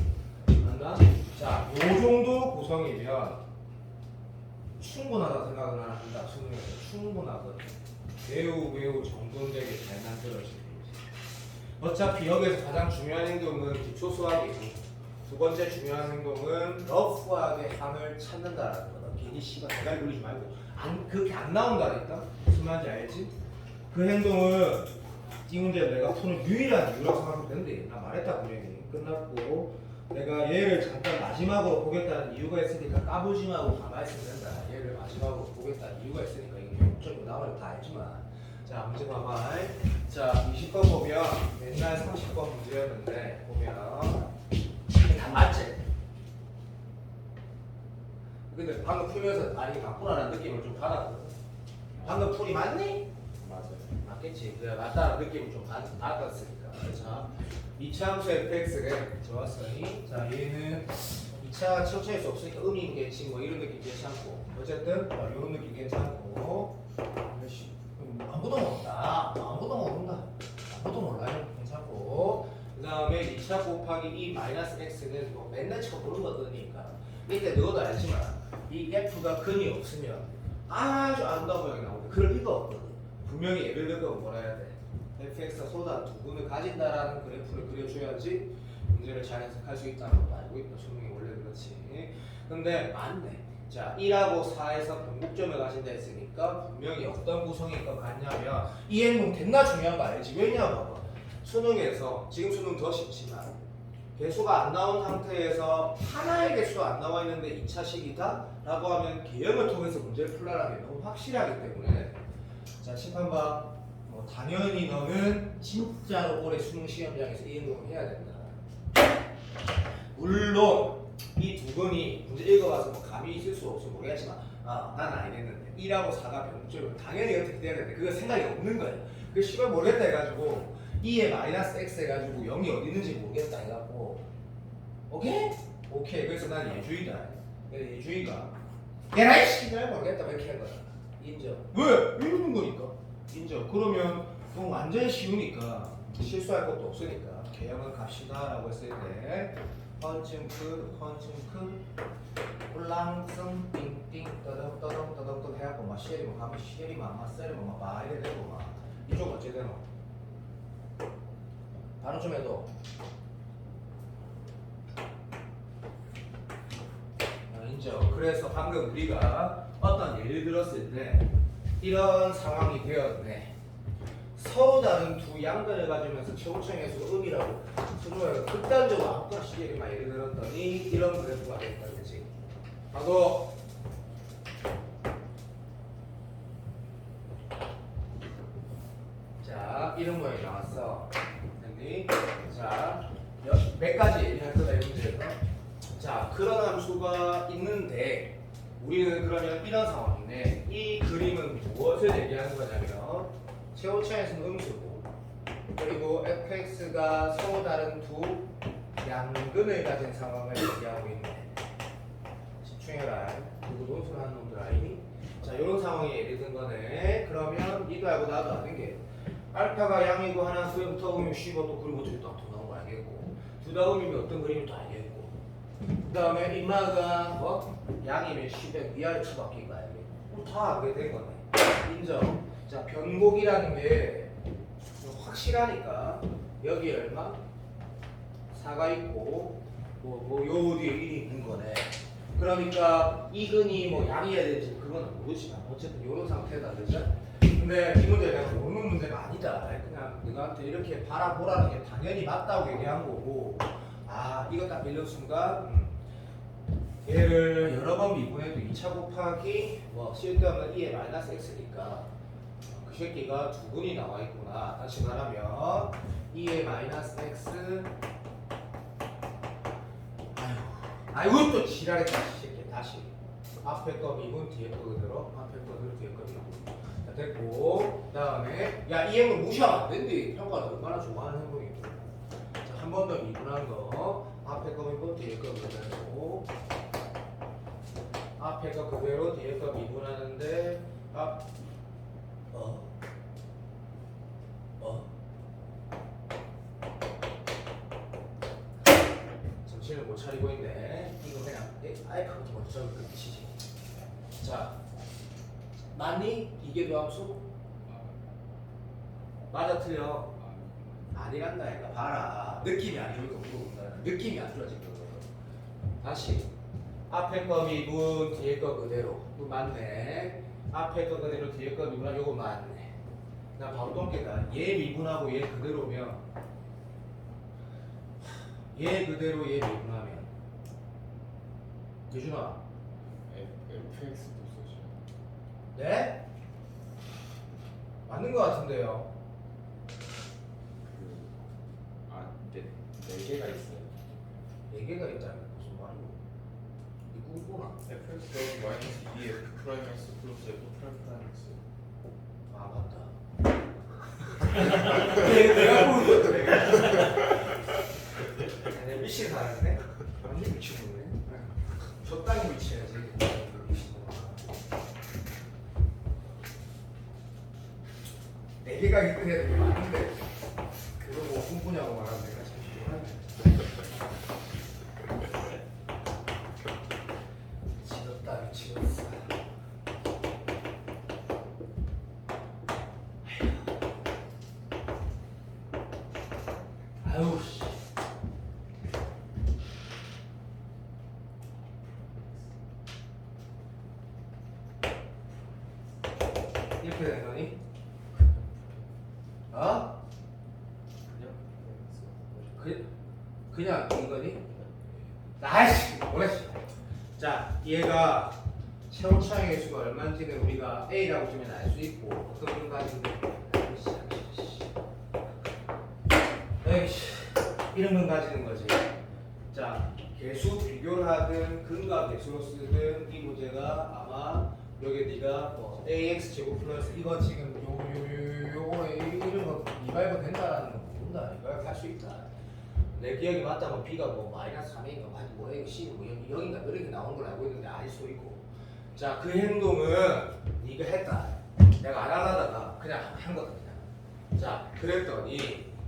맞나? 자, 요 정도 구성이면 충분하다 생각을 한다. 수능에서 충분하거든. 매우 정돈되게 잘 만들어진 거지. 어차피 여기서 가장 중요한 행동은 기초 수학이고 두 번째 중요한 행동은 러프하게 항을 찾는다라는 거다. 괜히 씨가 대가리 굴리지 말고 그렇게 안 나온다니까. 무슨 말인지 알지? 그 행동은 이 문제를 내가 푸는 유일한 이유라고 생각하면 된대. 나 말했다 분명히. 끝났고 내가 얘를 잠깐 마지막으로 보겠다는 이유가 있으니까 까부지 말고 가만히 있으면 된다. 얘를 마지막으로 보겠다는 이유가 있으니까 이게 목적으로 나머지 다 알지만. 자, 문제 봐봐. 자, 20번 보면 맨날 30번 문제였는데 보면 이게 다 맞지? 근데 방금 풀면서 아니 맞구나라는 느낌을 좀 받았거든. 방금 풀이 맞니? 맞아요. 맞겠지. 그래 맞다는 느낌을 좀 받았으니까. 자, 2차 함수 fx래. 좋았어. 자, 얘는 2차 처치할 수 없으니까 음이겠지. 뭐 이런 느낌 괜찮고. 어쨌든 이런 느낌 괜찮고. 아무도 모른다. 아무도 모른다. 아무도 몰라요. 괜찮고. 그 다음에 2차 곱하기 이 마이너스 x는 뭐 맨날 처음 보는 거니까. 이때 너도 알지만 이 f가 근이 없으면 아주 아름다운 모양이 나오는데 그럴 리가 없거든. 분명히 예를 들면 뭐라 해야 돼? fx가 소다 두 근을 가진다라는 그래프를 그려줘야지 문제를 잘 해석할 수 있다는 것도 알고 있다. 수능이 원래 그렇지. 근데 맞네. 자, 1하고 4에서 변곡점을 가진다 했으니까 분명히 어떤 구성일 것 같냐면 이 행동 됐나 중요한 거 알지? 왜냐면 수능에서 지금 수능 더 쉽지만 개수가 안 나온 상태에서 하나의 개수가 안 나와 있는데 2차식이다? 라고 하면 개형을 통해서 문제를 풀라는 게 너무 확실하기 때문에 자, 심판봐. 뭐 당연히 너는 진짜로 올해 수능 시험장에서 이 행동을 해야 된다. 물론 이 두 건이 문제 읽어봐서 뭐 감이 있을 수 없어 모르겠지만 난 알겠는데 1하고 4가 변곡점이면 당연히 어떻게 돼야 되는데 그거 생각이 없는 거예요. 그 시발 모르겠다 해가지고 2에 마이너스 x 해가지고 0이 어디 있는지 모르겠다 해갖고 오케이? 오케이. 그래서 난 예주의다. 예주의가 얘라 이씨 잘 모르겠다 이렇게 한 거야. 인정. 왜? 이러는 거니까. 인정. 그러면 그건 완전 쉬우니까 실수할 것도 없으니까 개형은 갑시다 라고 했을 때 헌증크 꿀랑승 띵띵 떠덕떠덕 해갖고 막 시에리만 가면 시에리만 막 쎄리만 막 이래 되고 막 이쪽 어째 되노? 바로 좀 해도 인정. 그래서 방금 우리가 어떤 예를 들었을 때 이런 상황이 되었네. 서로 다른 두 양변을 가지면서 최고층에서 음이라고 수능에서 극단적으로 아무거나 시계만 예를 들었더니 이런 그래프가 됐다. 그치? 봐도 자, 이런 모양이 나왔어. 됐니? 자, 몇 가지 얘기할 거다 이 문제에서. 자, 그런 함수가 있는데 우리는 그러면 이런 상황인데 이 그림은 무엇을 얘기하는 거냐면 최고차에서는 음수고 그리고 fx가 서로 다른 두 양근을 가진 상황을 얘기하고 있네. 집중해라. 누구 논술하는 놈들 아니니? 자, 이런 상황이 예를 든 거네. 그러면 니도 알고 나도 아는 게 알파가 양이고 하나 수에부터 음이면 C가 또 그리고 저기 또 나온 거 알겠고 둘 다 음이면 어떤 그림이 또 알겠고 그 다음에 인마가 뭐? 양이면 C백 위아래 처박힌 거 알겠고 다 알게 된 거네. 인정. 자, 변곡이라는 게 확실하니까 여기 얼마? 4가 있고 요 뒤에 1이 있는 거네. 그러니까 이근이 뭐 양이어야 될지 그건 모르지만 어쨌든 요런 상태다. 그죠? 근데 이 문제 내가 모르는 문제가 아니다. 그냥 너한테 이렇게 바라보라는 게 당연히 맞다고 얘기한 거고 이거 딱 빌린 순간 얘를 여러 번 미분해도 2차 곱하기 뭐 쓸데없는 2의 마이너스 x니까 그 새끼가 두 분이 나와 있구나. 다시 말하면 2의 마이너스 x 아이고 또 지랄했다 이 새끼. 다시 앞에 거 미분 뒤에 거 그대로 앞에 거 그대로 뒤에 거 미분. 자, 됐고 그 다음에 이 행동 무시하면 안 된대. 평가를 얼마나 좋아하는 행동이고. 자, 한 번 더 미분한 거 앞에 거 미분 뒤에 거 그대로 앞에 거 그대로 뒤에 거 미분하는데 이거 그냥 알파부터 먼저 적을 끝이지. 자, 맞니? 이계도함수? 맞아 틀려? 아니란다니까. 봐라. 느낌이 안 좋으니까 물어본다. 느낌이 안 좋아 지금. 다시 앞에 거 미분 뒤에 거 그대로. 이거 맞네. 앞에 거 그대로 뒤에 거 미분하고 요거 맞네. 나 바로 똥개다. 얘 미분하고 얘 그대로면 얘 그대로 얘 미분하면 예준아. FX도 쓰죠. 네? 맞는 거 같은데요. 네 개가 있어요. 4개가 있다면 무슨 말이고? 이 꿈꾸나? FX 더하기 마이너스 2F 프라임 X 플러스 F 프라임 X. 아 맞다. 내가 보는 거야 내가. 내 미친 사람이네. 완전 미친놈이네. 적당히 미쳐야지. 미친놈아. 4개가 있던 애들이 많은데 그거 뭐 꿈꾸냐고 말하면 내가 참 피곤하네. 미치겠다 미치겠어. 아유 씨. 이렇게 된 거니? 어? 그냥 이거니? 아이씨 뭐랬어. 자 얘가 최고차의 수가 얼마인지는 우리가 A라고 주면 알 수 있고 어떤 근가지인데 에이씨 이런 근 가지는 거지. 자 개수 비교를 하든 근과 개수로 쓰든 이 문제가 아마 여기 네가 뭐 ax 제곱 플러스 이거 지금 요거 이런 거 이발고 된다라는 거 모른다. 이발 할수 있다. 내 기억이 맞다면 b가 뭐 마이너스 3인가 뭐 이거 c 뭐 0인가 이렇게 나온 걸 알고 있는데 아닐 수도 있고. 자 그 행동은 네가 했다. 내가 안 하다가 그냥 한 거다 그냥. 자 그랬더니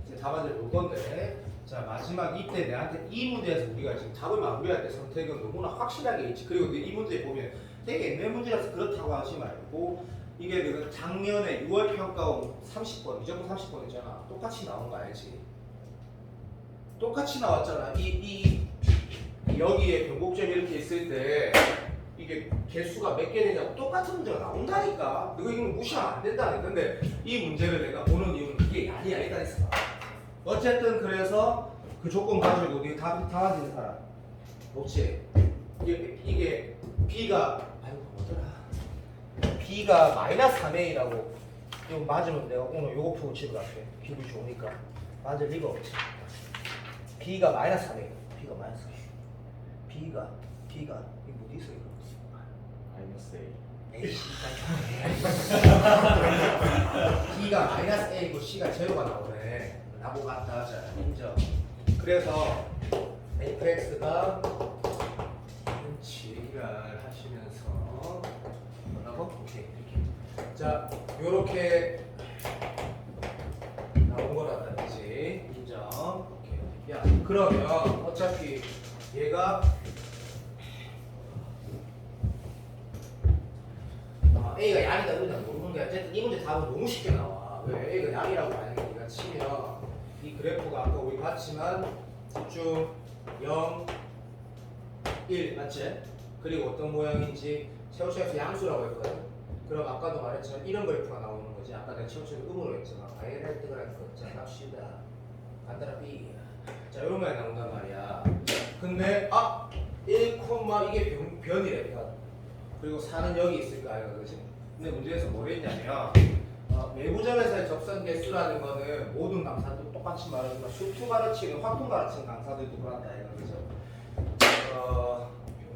이제 답안을 볼 건데. 자 마지막 이때 내한테 이 문제에서 우리가 지금 답을 마무리할 때 선택은 너무나 확실하게 있지. 그리고 이 문제 보면 되게 옛날 문제라서 그렇다고 하지 말고 이게 그 작년에 6월 평가원 30번 무조건 30번 있잖아. 똑같이 나온 거 알지? 똑같이 나왔잖아. 이 여기에 변곡점이 이렇게 있을 때 이게 개수가 몇 개 되냐고 똑같은 문제가 나온다니까. 이거 무시하면 안 된다니까. 근데 이 문제를 내가 보는 이유는 그게 아니야. 일단 있어. 어쨌든 그래서 그 조건 가지고 우리 다 맞는 사람 없지. 이게 b가 아이고 뭐더라. b가 마이너스 3a라고 이거 맞으면 내가 오늘 요거 풀고 집에 갈게. 기분이 좋으니까 맞을 리가 없지. b가 마이너스 3a. b가 마이너스 3a. b가 이거 어디 있어 이거? 마이너스 A. 에이씨 b가 마이너스 a고 c가 제로가 나오네. 나보고 같다 하자. 인정. 그래서 fx가 지랄 하시면서 뭐라고? 오케이 이렇게. 자 요렇게 나온 거라다 그지? 인정. 오케이. 야 그러면 어차피 얘가 A가 양이다 그러냐 모르는데 어쨌든 이 문제 답은 너무 쉽게 나와. 왜 A가 양이라고 만약에 네가 치면 이 그래프가 아까 우리 봤지만 집중 0, 1 맞지? 그리고 어떤 모양인지 최우수에서 양수라고 했거든. 그럼 아까도 말했지만 이런 그래프가 나오는 거지. 아까 내가 최우수를 음으로 했잖아. 바이레트가 할 거. 자 갑시다. 간단한 B. 자 이런 모양이 나온단 말이야. 근데 1, 이게 변이래 변. 그리고 4는 여기 있을 거 아이가 그지? 근데 문제에서 뭐 했냐면 외부점에서의 접선 개수라는 거는 모든 강사도 똑같이 말하지만 수투 가르치는 확통 가르치는 강사들도 그런다 이거 그죠?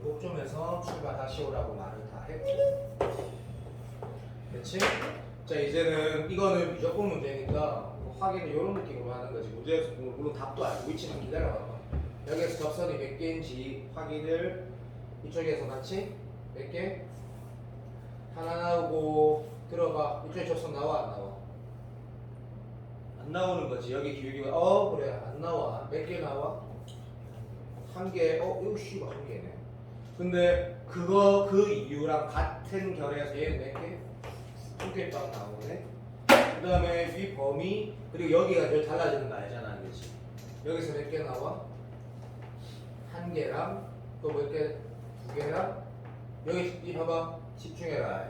변곡점에서 출발하시오라고 말을 다 했고 그렇지? 자 이제는 이거는 무조건 문제니까 확인을 이런 느낌으로 하는 거지. 문제에서 물론 답도 알고 있지만 기다려봐. 여기에서 접선이 몇 개인지 확인을 이쪽에서 같이 몇 개? 하나 나오고 들어봐. 이쪽에 접선 나와 안 나와? 안 나오는 거지. 여기 기울기가 그래 안 나와. 몇 개 나와? 한 개, 이거 씨가 한 개네. 근데 그 이유랑 같은 결에서 얘는 몇 개? 두 개 딱 나오네. 그 다음에 위 범위, 그리고 여기가 늘 달라지는 거 알잖아, 그렇지? 여기서 몇 개 나와? 한 개랑, 또 몇 개? 두 개랑, 여기, 이 봐봐. 집중해라.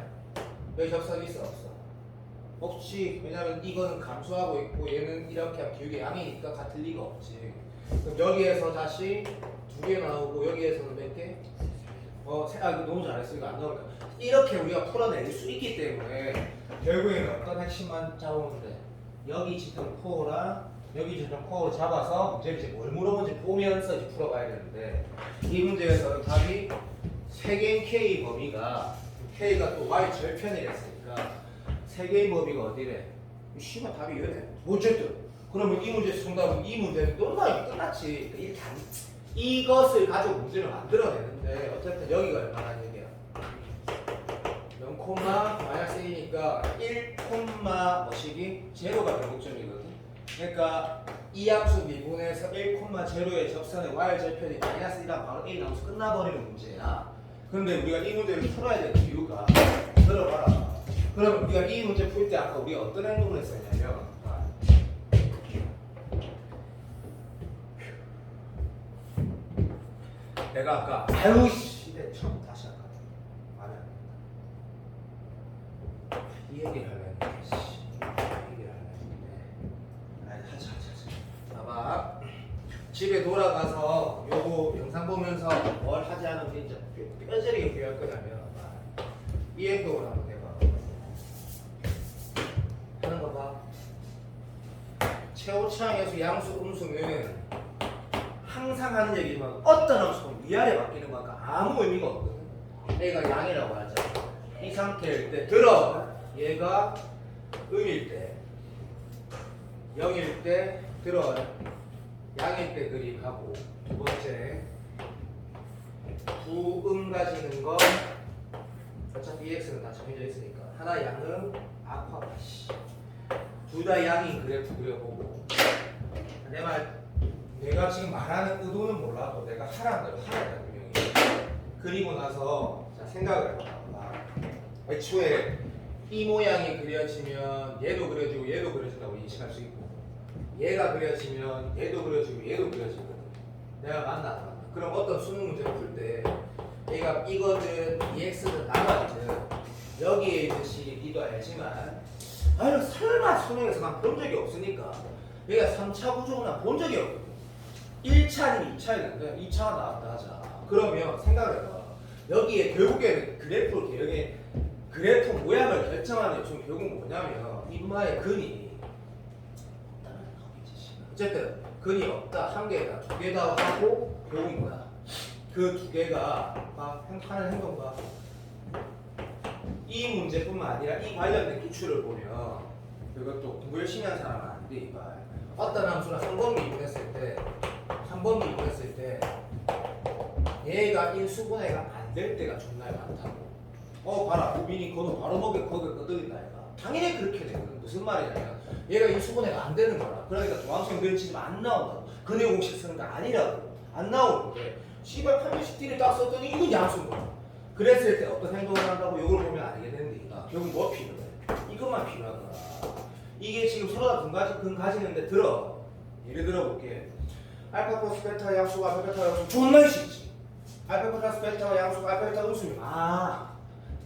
여기 접선이 있어, 없어? 없지. 왜냐면 이거는 감소하고 있고, 얘는 이렇게 하면 기울기 양이니까 같을 리가 없지. 그럼 여기에서 다시 두 개 나오고, 여기에서는 몇 개? 이거 너무 잘했어. 이거 안 나올까? 이렇게 우리가 풀어낼 수 있기 때문에 결국에는 어떤 핵심만 잡으면 돼. 여기 지금 코어랑 여기 지금 코어를 잡아서 문제를 이제 뭘 물어본지 보면서 이제 풀어봐야 되는데 이 문제에서는 답이 3개인 K 범위가 K가 또 Y 절편이랬으니까 3개인 범위가 어디래? 씨발 답이 이거네. 어쨌든 그러면 이 문제 정답은 이 문제는 또나 끝났지. 이렇게 이것을 가지고 문제를 만들어내는데 어쨌든 여기가 얼마나 얘기야? 0, 마이너스 1이니까 1, 뭐시기? 제로가 결국점이거든. 그러니까 이 함수 미분에서 1, 제로의 접선의 y 절편이 마이너스 1이랑 바로 1 나와서 끝나버리는 문제야. 그런데 우리가 이 문제를 풀어야 되는 이유가 들어봐라. 그러면 우리가 이 문제 풀 때 아까 우리가 어떤 행동을 했었냐면 내가 아까 아유 씨 처음 다시 할까? 아니 이 얘기를 하려는데 이 얘기를 하려는데 아니 하자 봐봐 집에 돌아가서 요거 영상 보면서 뭘 하지 않으면 이제 뼈저리게 필요할 거냐면 이 행동을 한번 해봐. 하는 거 봐. 최고차항에서 양수 음수는 항상 하는 얘기지만 어떤 함수는 위아래 바뀌는 거니까 아무 의미가 없거든. A가 양이라고 하죠. 이 상태일 때 들어 얘가 음일 때 0일 때 들어 양일 때 그립하고 두 번째 부음 가지는 거 어차피 EX는 다 정해져 있으니까 하나 양음 악화가 둘 다 양인 그래프 그려보고 내 말 내가 지금 말하는 의도는 몰라도 내가 하라는 대로 하라는 분명히 그리고 나서 자 생각을 해봐. 애초에 이 모양이 그려지면 얘도 그려지고 얘도 그려진다고 인식할 수 있고 얘가 그려지면 얘도 그려지고 얘도 그려지거든. 내가 맞나 안 맞나? 그럼 어떤 수능 문제를 풀 때 얘가 이거든 EX든 나머지든 여기에 있듯이 니도 알지만 아유 설마 수능에서 난 본 적이 없으니까 얘가 3차 구조나 본 적이 없거든. 1차 아니면 2차 있는데 2차가 나왔다 하자. 그러면 생각을 해봐. 여기에 결국에는 그래프 개혁의 그래프 모양을 결정하는 요청 결국 뭐냐면 인마의 근이 어쨌든 근이 없다 한 개다 두 개다 하고 결국 뭐야? 그 두 개가 하는 행동과 이 문제뿐만 아니라 이 관련된 기출을 보면 이것도 공부 열심히 하는 사람은 안 돼. 이발 어떤 함수는 한 번 미분했을 때 얘가 인수분해가 안 될 때가 존나 많다고. 봐라 우빈이 그거는 바로 거기에 끄덕인다 얘가. 당연히 그렇게 되거든. 무슨 말이냐면 얘가 인수분해가 안 되는 거라. 그러니까 조항성 변치면 안 나온다고. 근해 공식 쓰는 거 아니라고. 안 나오는데 씨발 판별식 D를 딱 썼더니 이건 양수인 거야. 그랬을 때 어떤 행동을 한다고 이걸 보면 알게 되는데 결국 뭐 필요해? 이것만 필요하더라. 이게 지금 서로 다 근 가지는데 들어. 예를 들어 볼게. 알파 플러스 베타 양수가 알파 베타 양수 존나 쉽지. 알파 플러스 베타와 양수가 알파 베타 음수면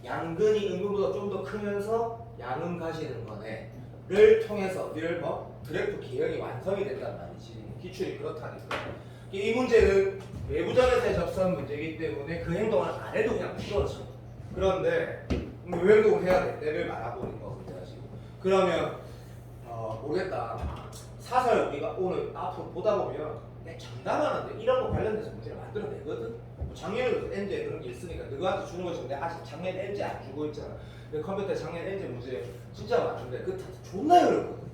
양근이 음근보다 좀 더 크면서 양음 가지는 거네를 통해서 어디를 그래프 기형이 완성이 된단 말이지. 기출이 그렇다니까. 이 문제는 외부점에서의 접선 문제이기 때문에 그 행동을 안 해도 그냥 풀어져. 그런데 왜 행동을 해야 돼? 내를 말아보는 거 문제가 지금. 그러면 모르겠다. 사설 우리가 오늘 앞으로 보다 보면 장담하는데 이런 거 관련돼서 문제를 만들어내거든. 작년에도 N제 그런 게 있으니까 너한테 주는 거지. 근데 아직 작년 N제 안 주고 있잖아. 내 컴퓨터 작년 N제 문제 진짜 많은데 그 존나 어렵거든.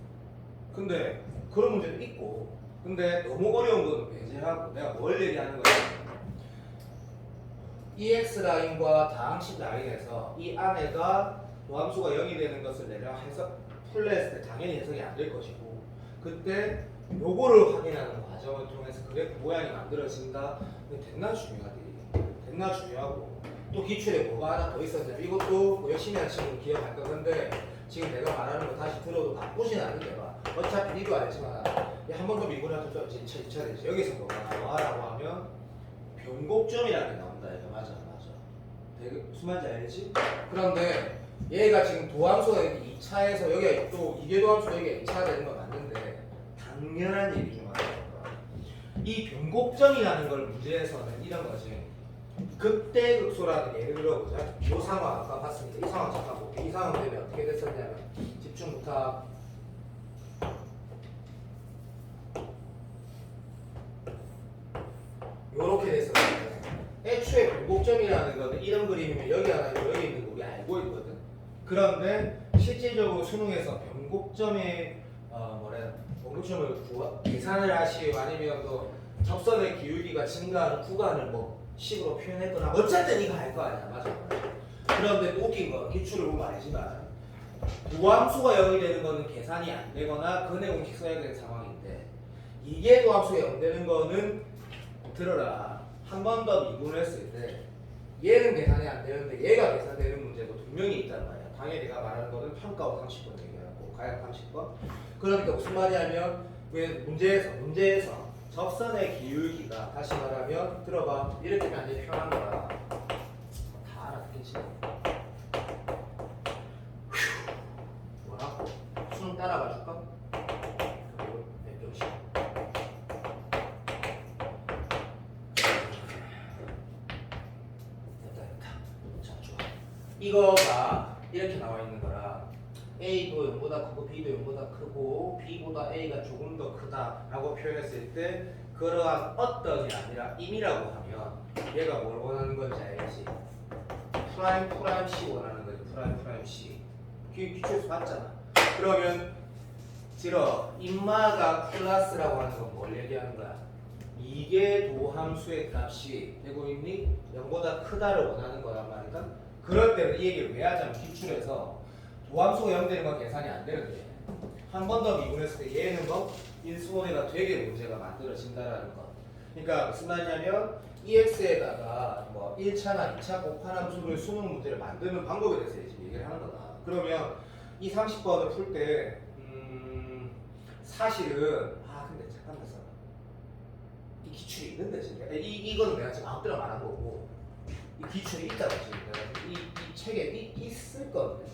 근데 그런 문제도 있고. 근데 너무 어려운 거는 배제하고 내가 뭘 얘기하는 거야? EX 라인과 다항식 라인에서 이 안에가 도함수가 0이 되는 것을 내가 풀려 했을 때 당연히 해석이 안 될 것이고 그때 요거를 확인하는 과정을 통해서 그래프 모양이 만들어진다. 근데 됐나 중요하지. 됐나 중요하고 또 기출에 뭐가 하나 더 있었냐면 이것도 뭐 열심히 하는 친구는 기억할 건데 지금 내가 말하는 거 다시 들어도 나쁘진 않은데 봐. 어차피 니도 알지만 한 번 더 미분할 때 진짜 되지. 여기서 뭐가 나와라고 하면 변곡점이라는 게 나온다. 이거 맞아 안 맞아? 되게 무슨 말인지 알지? 그런데 얘가 지금 도함수가 2차에서 여기가 또 이계도함수가 여기가 2차가 되는 건 맞는데 당연한 얘기 중 하나가 이 변곡점이라는 걸 문제에서는 이런 거지. 극대극소라는 게 예를 들어보자. 이 상황 아까 봤으니까 이 상황 잠깐 볼게. 이 상황 되면 어떻게 됐었냐면 집중 부탁. 요렇게 됐었어요. 애초에 변곡점이라는 거는 이런 그림이면 여기 하나 있고 여기 있는 거 우리 알고 있거든. 그런데 실질적으로 수능에서 변곡점의 변곡점을 계산을 하시고 아니면 또 접선의 기울기가 증가하는 구간을 뭐 식으로 표현했거나 어쨌든 이거 알 거 아니야. 맞아. 그런데 또 웃긴 건 기출을 보면 알지만 도함수가 0이 되는 거는 계산이 안 되거나 그 내용 써야 되는 상황인데 이게 도함수가 0 되는 거는 들어라. 한 번 더 미분을 했을 때 얘는 계산이 안 되는데 얘가 계산되는 문제도 분명히 있단 말이야. 당연히 내가 말하는 거는 평가원 30번 얘기하고 가약 30번. 그러니까 무슨 말이냐면 왜 문제에서 접선의 기울기가 다시 말하면 들어봐 이렇게 많이 표현한 거라 다 알아듣겠지. 뭐라고? 수능 따라가 줄까? 몇 병씩. 자, 좋아. 이거가 이렇게 나와 있는 거라 A도 0보다 크고 B도 0보다 크고 B보다 A가 조금 더 크다라고 표현했을 때 그러한 어떤이 아니라 임이라고 하면 얘가 뭘 원하는 건지 알지? 프라임 C 원하는 거지. 프라임 C. 기초에서 봤잖아. 그러면 들어 임마가 플러스라고 하는 건 뭘 얘기하는 거야? 이게 도함수의 값이 되고 있니? 0보다 크다를 원하는 거란 말이다. 그럴 때는 이 얘기를 왜 하자면 기출에서 도함수가 0 되는 건 계산이 안 되는데 한 번 더 미분했을 때 얘는 뭐 인수분해가 되게 문제가 만들어진다라는 거. 그러니까 무슨 말이냐면 EX에다가 뭐 1차나 2차 곱하함수를 수능 문제를 만드는 방법에 대해서 지금 얘기를 하는 거다. 그러면 이 30번을 풀 때 사실은 근데 잠깐만 써. 이 기출이 있는데 지금 이거는 내가 지금 아무 때나 말한 거고 이 기출이 있다고 지금 내가 이 책에 있을 건데.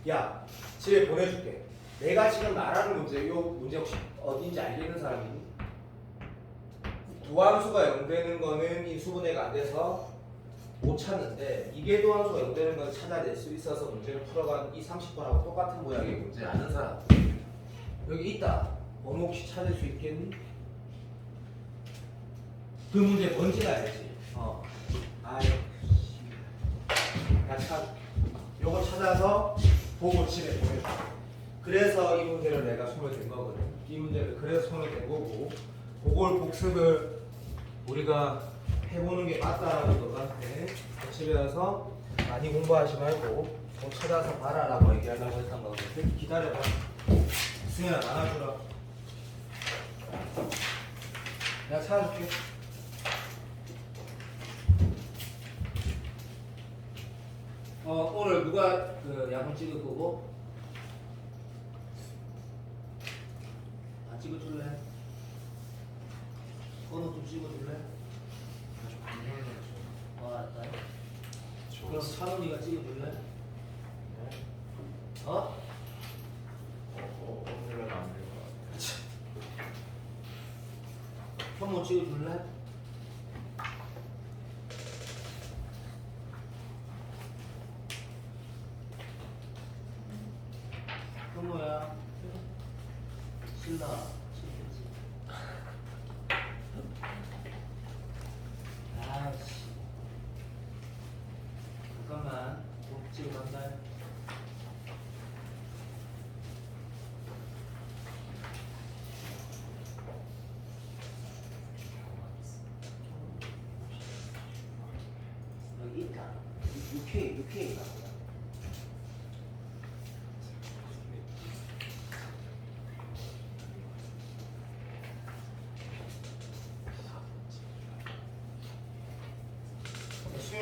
야, 집에 보내줄게. 내가 지금 말하는 문제, 요 문제 혹시 어딘지 알겠는 사람이 있니? 도함수가 0 되는 거는 인수분해가 안 돼서 못 찾는데 이게 도함수가 0 되는 건 찾아낼 수 있어서 문제를 풀어간 이 30번하고 똑같은 모양의 문제 아는 사람 여기 있다. 어느 혹시 찾을 수 있겠니? 그 문제 뭔지 알지? 요거 찾아서 보고 집에 보내줘. 그래서 이 문제를 내가 손을 댄 거거든. 이 문제를 그래서 손을 댄 거고 그걸 복습을 우리가 해보는 게 맞다라고 너한테 집에 가서 많이 공부하지 말고 뭐 찾아서 봐라라고 얘기하려고 했던 거거든. 기다려봐. 승현아 나눠주라. 내가 찾아줄게. 오늘 누가 그 야구 찍을 거고? 안 찍어줄래? 번호 좀 찍어줄래? 알았다. 그럼 차은이가 찍어줄래? 오늘은 안 될 것 같아. 현모 찍어줄래? 현모야 신나 싫겠지. 아씨 잠깐만 꼭 찍어 간다. 여기 있다. 6K 나오다.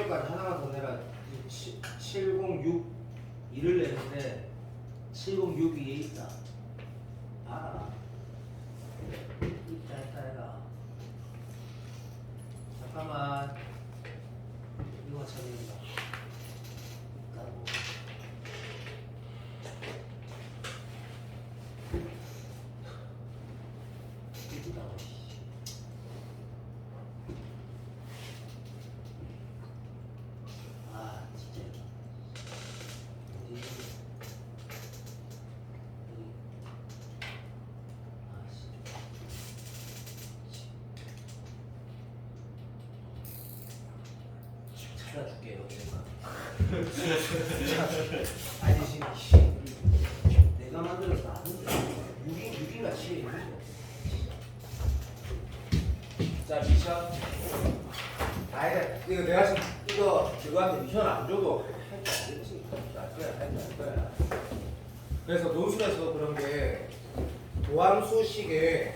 수요까지 하나만 더 내라. 706 2를 내는데 706 위에 있다. 봐라. 있다 해라. 잠깐만. 이거 찾는다. 있다고. 있다고. 아 진짜. 어디? 찾아줄게요 제가. 아니 지금 내가 만들어서 아는데 6인가 7인가. 자 미션. 아니 이거 내가 지금 이거 그거한테 미션 안 줘도 할 줄 알겠지. 할 거야. 그래서 논술에서 그런 게 도함수식의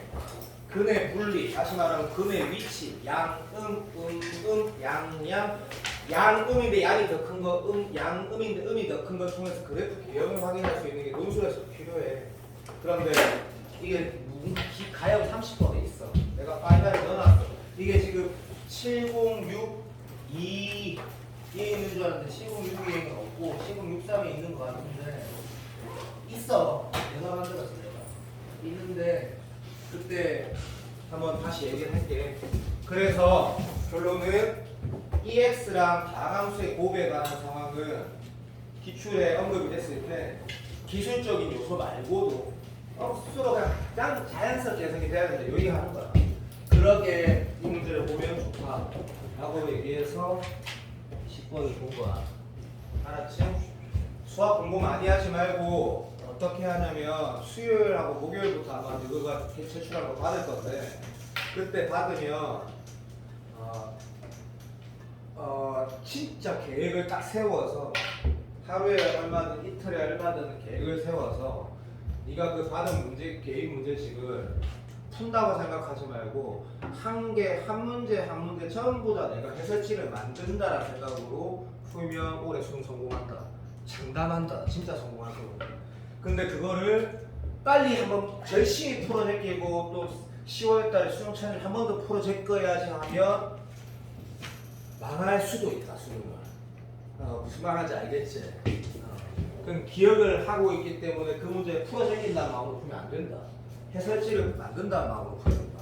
근의 분리, 다시 말하면 근의 위치, 양, 양음인데 양이 더 큰 거, 양음인데 음이 더 큰 거 통해서 그래프 개형을 확인할 수 있는 게 논술에서 필요해. 그런데 이게 가형 30번에 있어. 내가 파이널에 넣어놨어. 이게 지금 706 2에 있는 줄 알았는데 706에 없고 763에 있는 거 같은데 있어. 내가 만들었어 내가. 있는데 그때 한번 다시 얘기를 할게. 그래서 결론은 EX랑 다함수의 곱에 관한 상황은 기출에 언급이 됐을 때 기술적인 요소 말고도 스스로 그냥 자연스럽게 해석이 돼야 되는데 요리하는 거야. 그렇게 이 문제를 보면 좋다 라고 얘기해서 10번을 본 거야. 알았지? 수학 공부 많이 하지 말고 어떻게 하냐면 수요일하고 목요일부터 아마 이거가 제출한 거 받을 건데 그때 받으면 진짜 계획을 딱 세워서 하루에 얼마든 이틀에 얼마든 계획을 세워서 네가 그 받은 문제 개인 문제집을 푼다고 생각하지 말고 한 문제 전부 다 내가 해설지를 만든다라는 생각으로 풀면 올해 수능 성공한다. 장담한다. 진짜 성공할 거고. 근데 그거를 빨리 한번 열심히 풀어내기고 또 10월달에 수능 천일 한 번 더 풀어제거야지 하면 망할 수도 있다. 수능을. 무슨 말인지 알겠지? 그럼 기억을 하고 있기 때문에 그 문제 풀어제긴다는 마음으로 풀면 안 된다. 해설지를 만든다는 마음으로 풀어야 된다.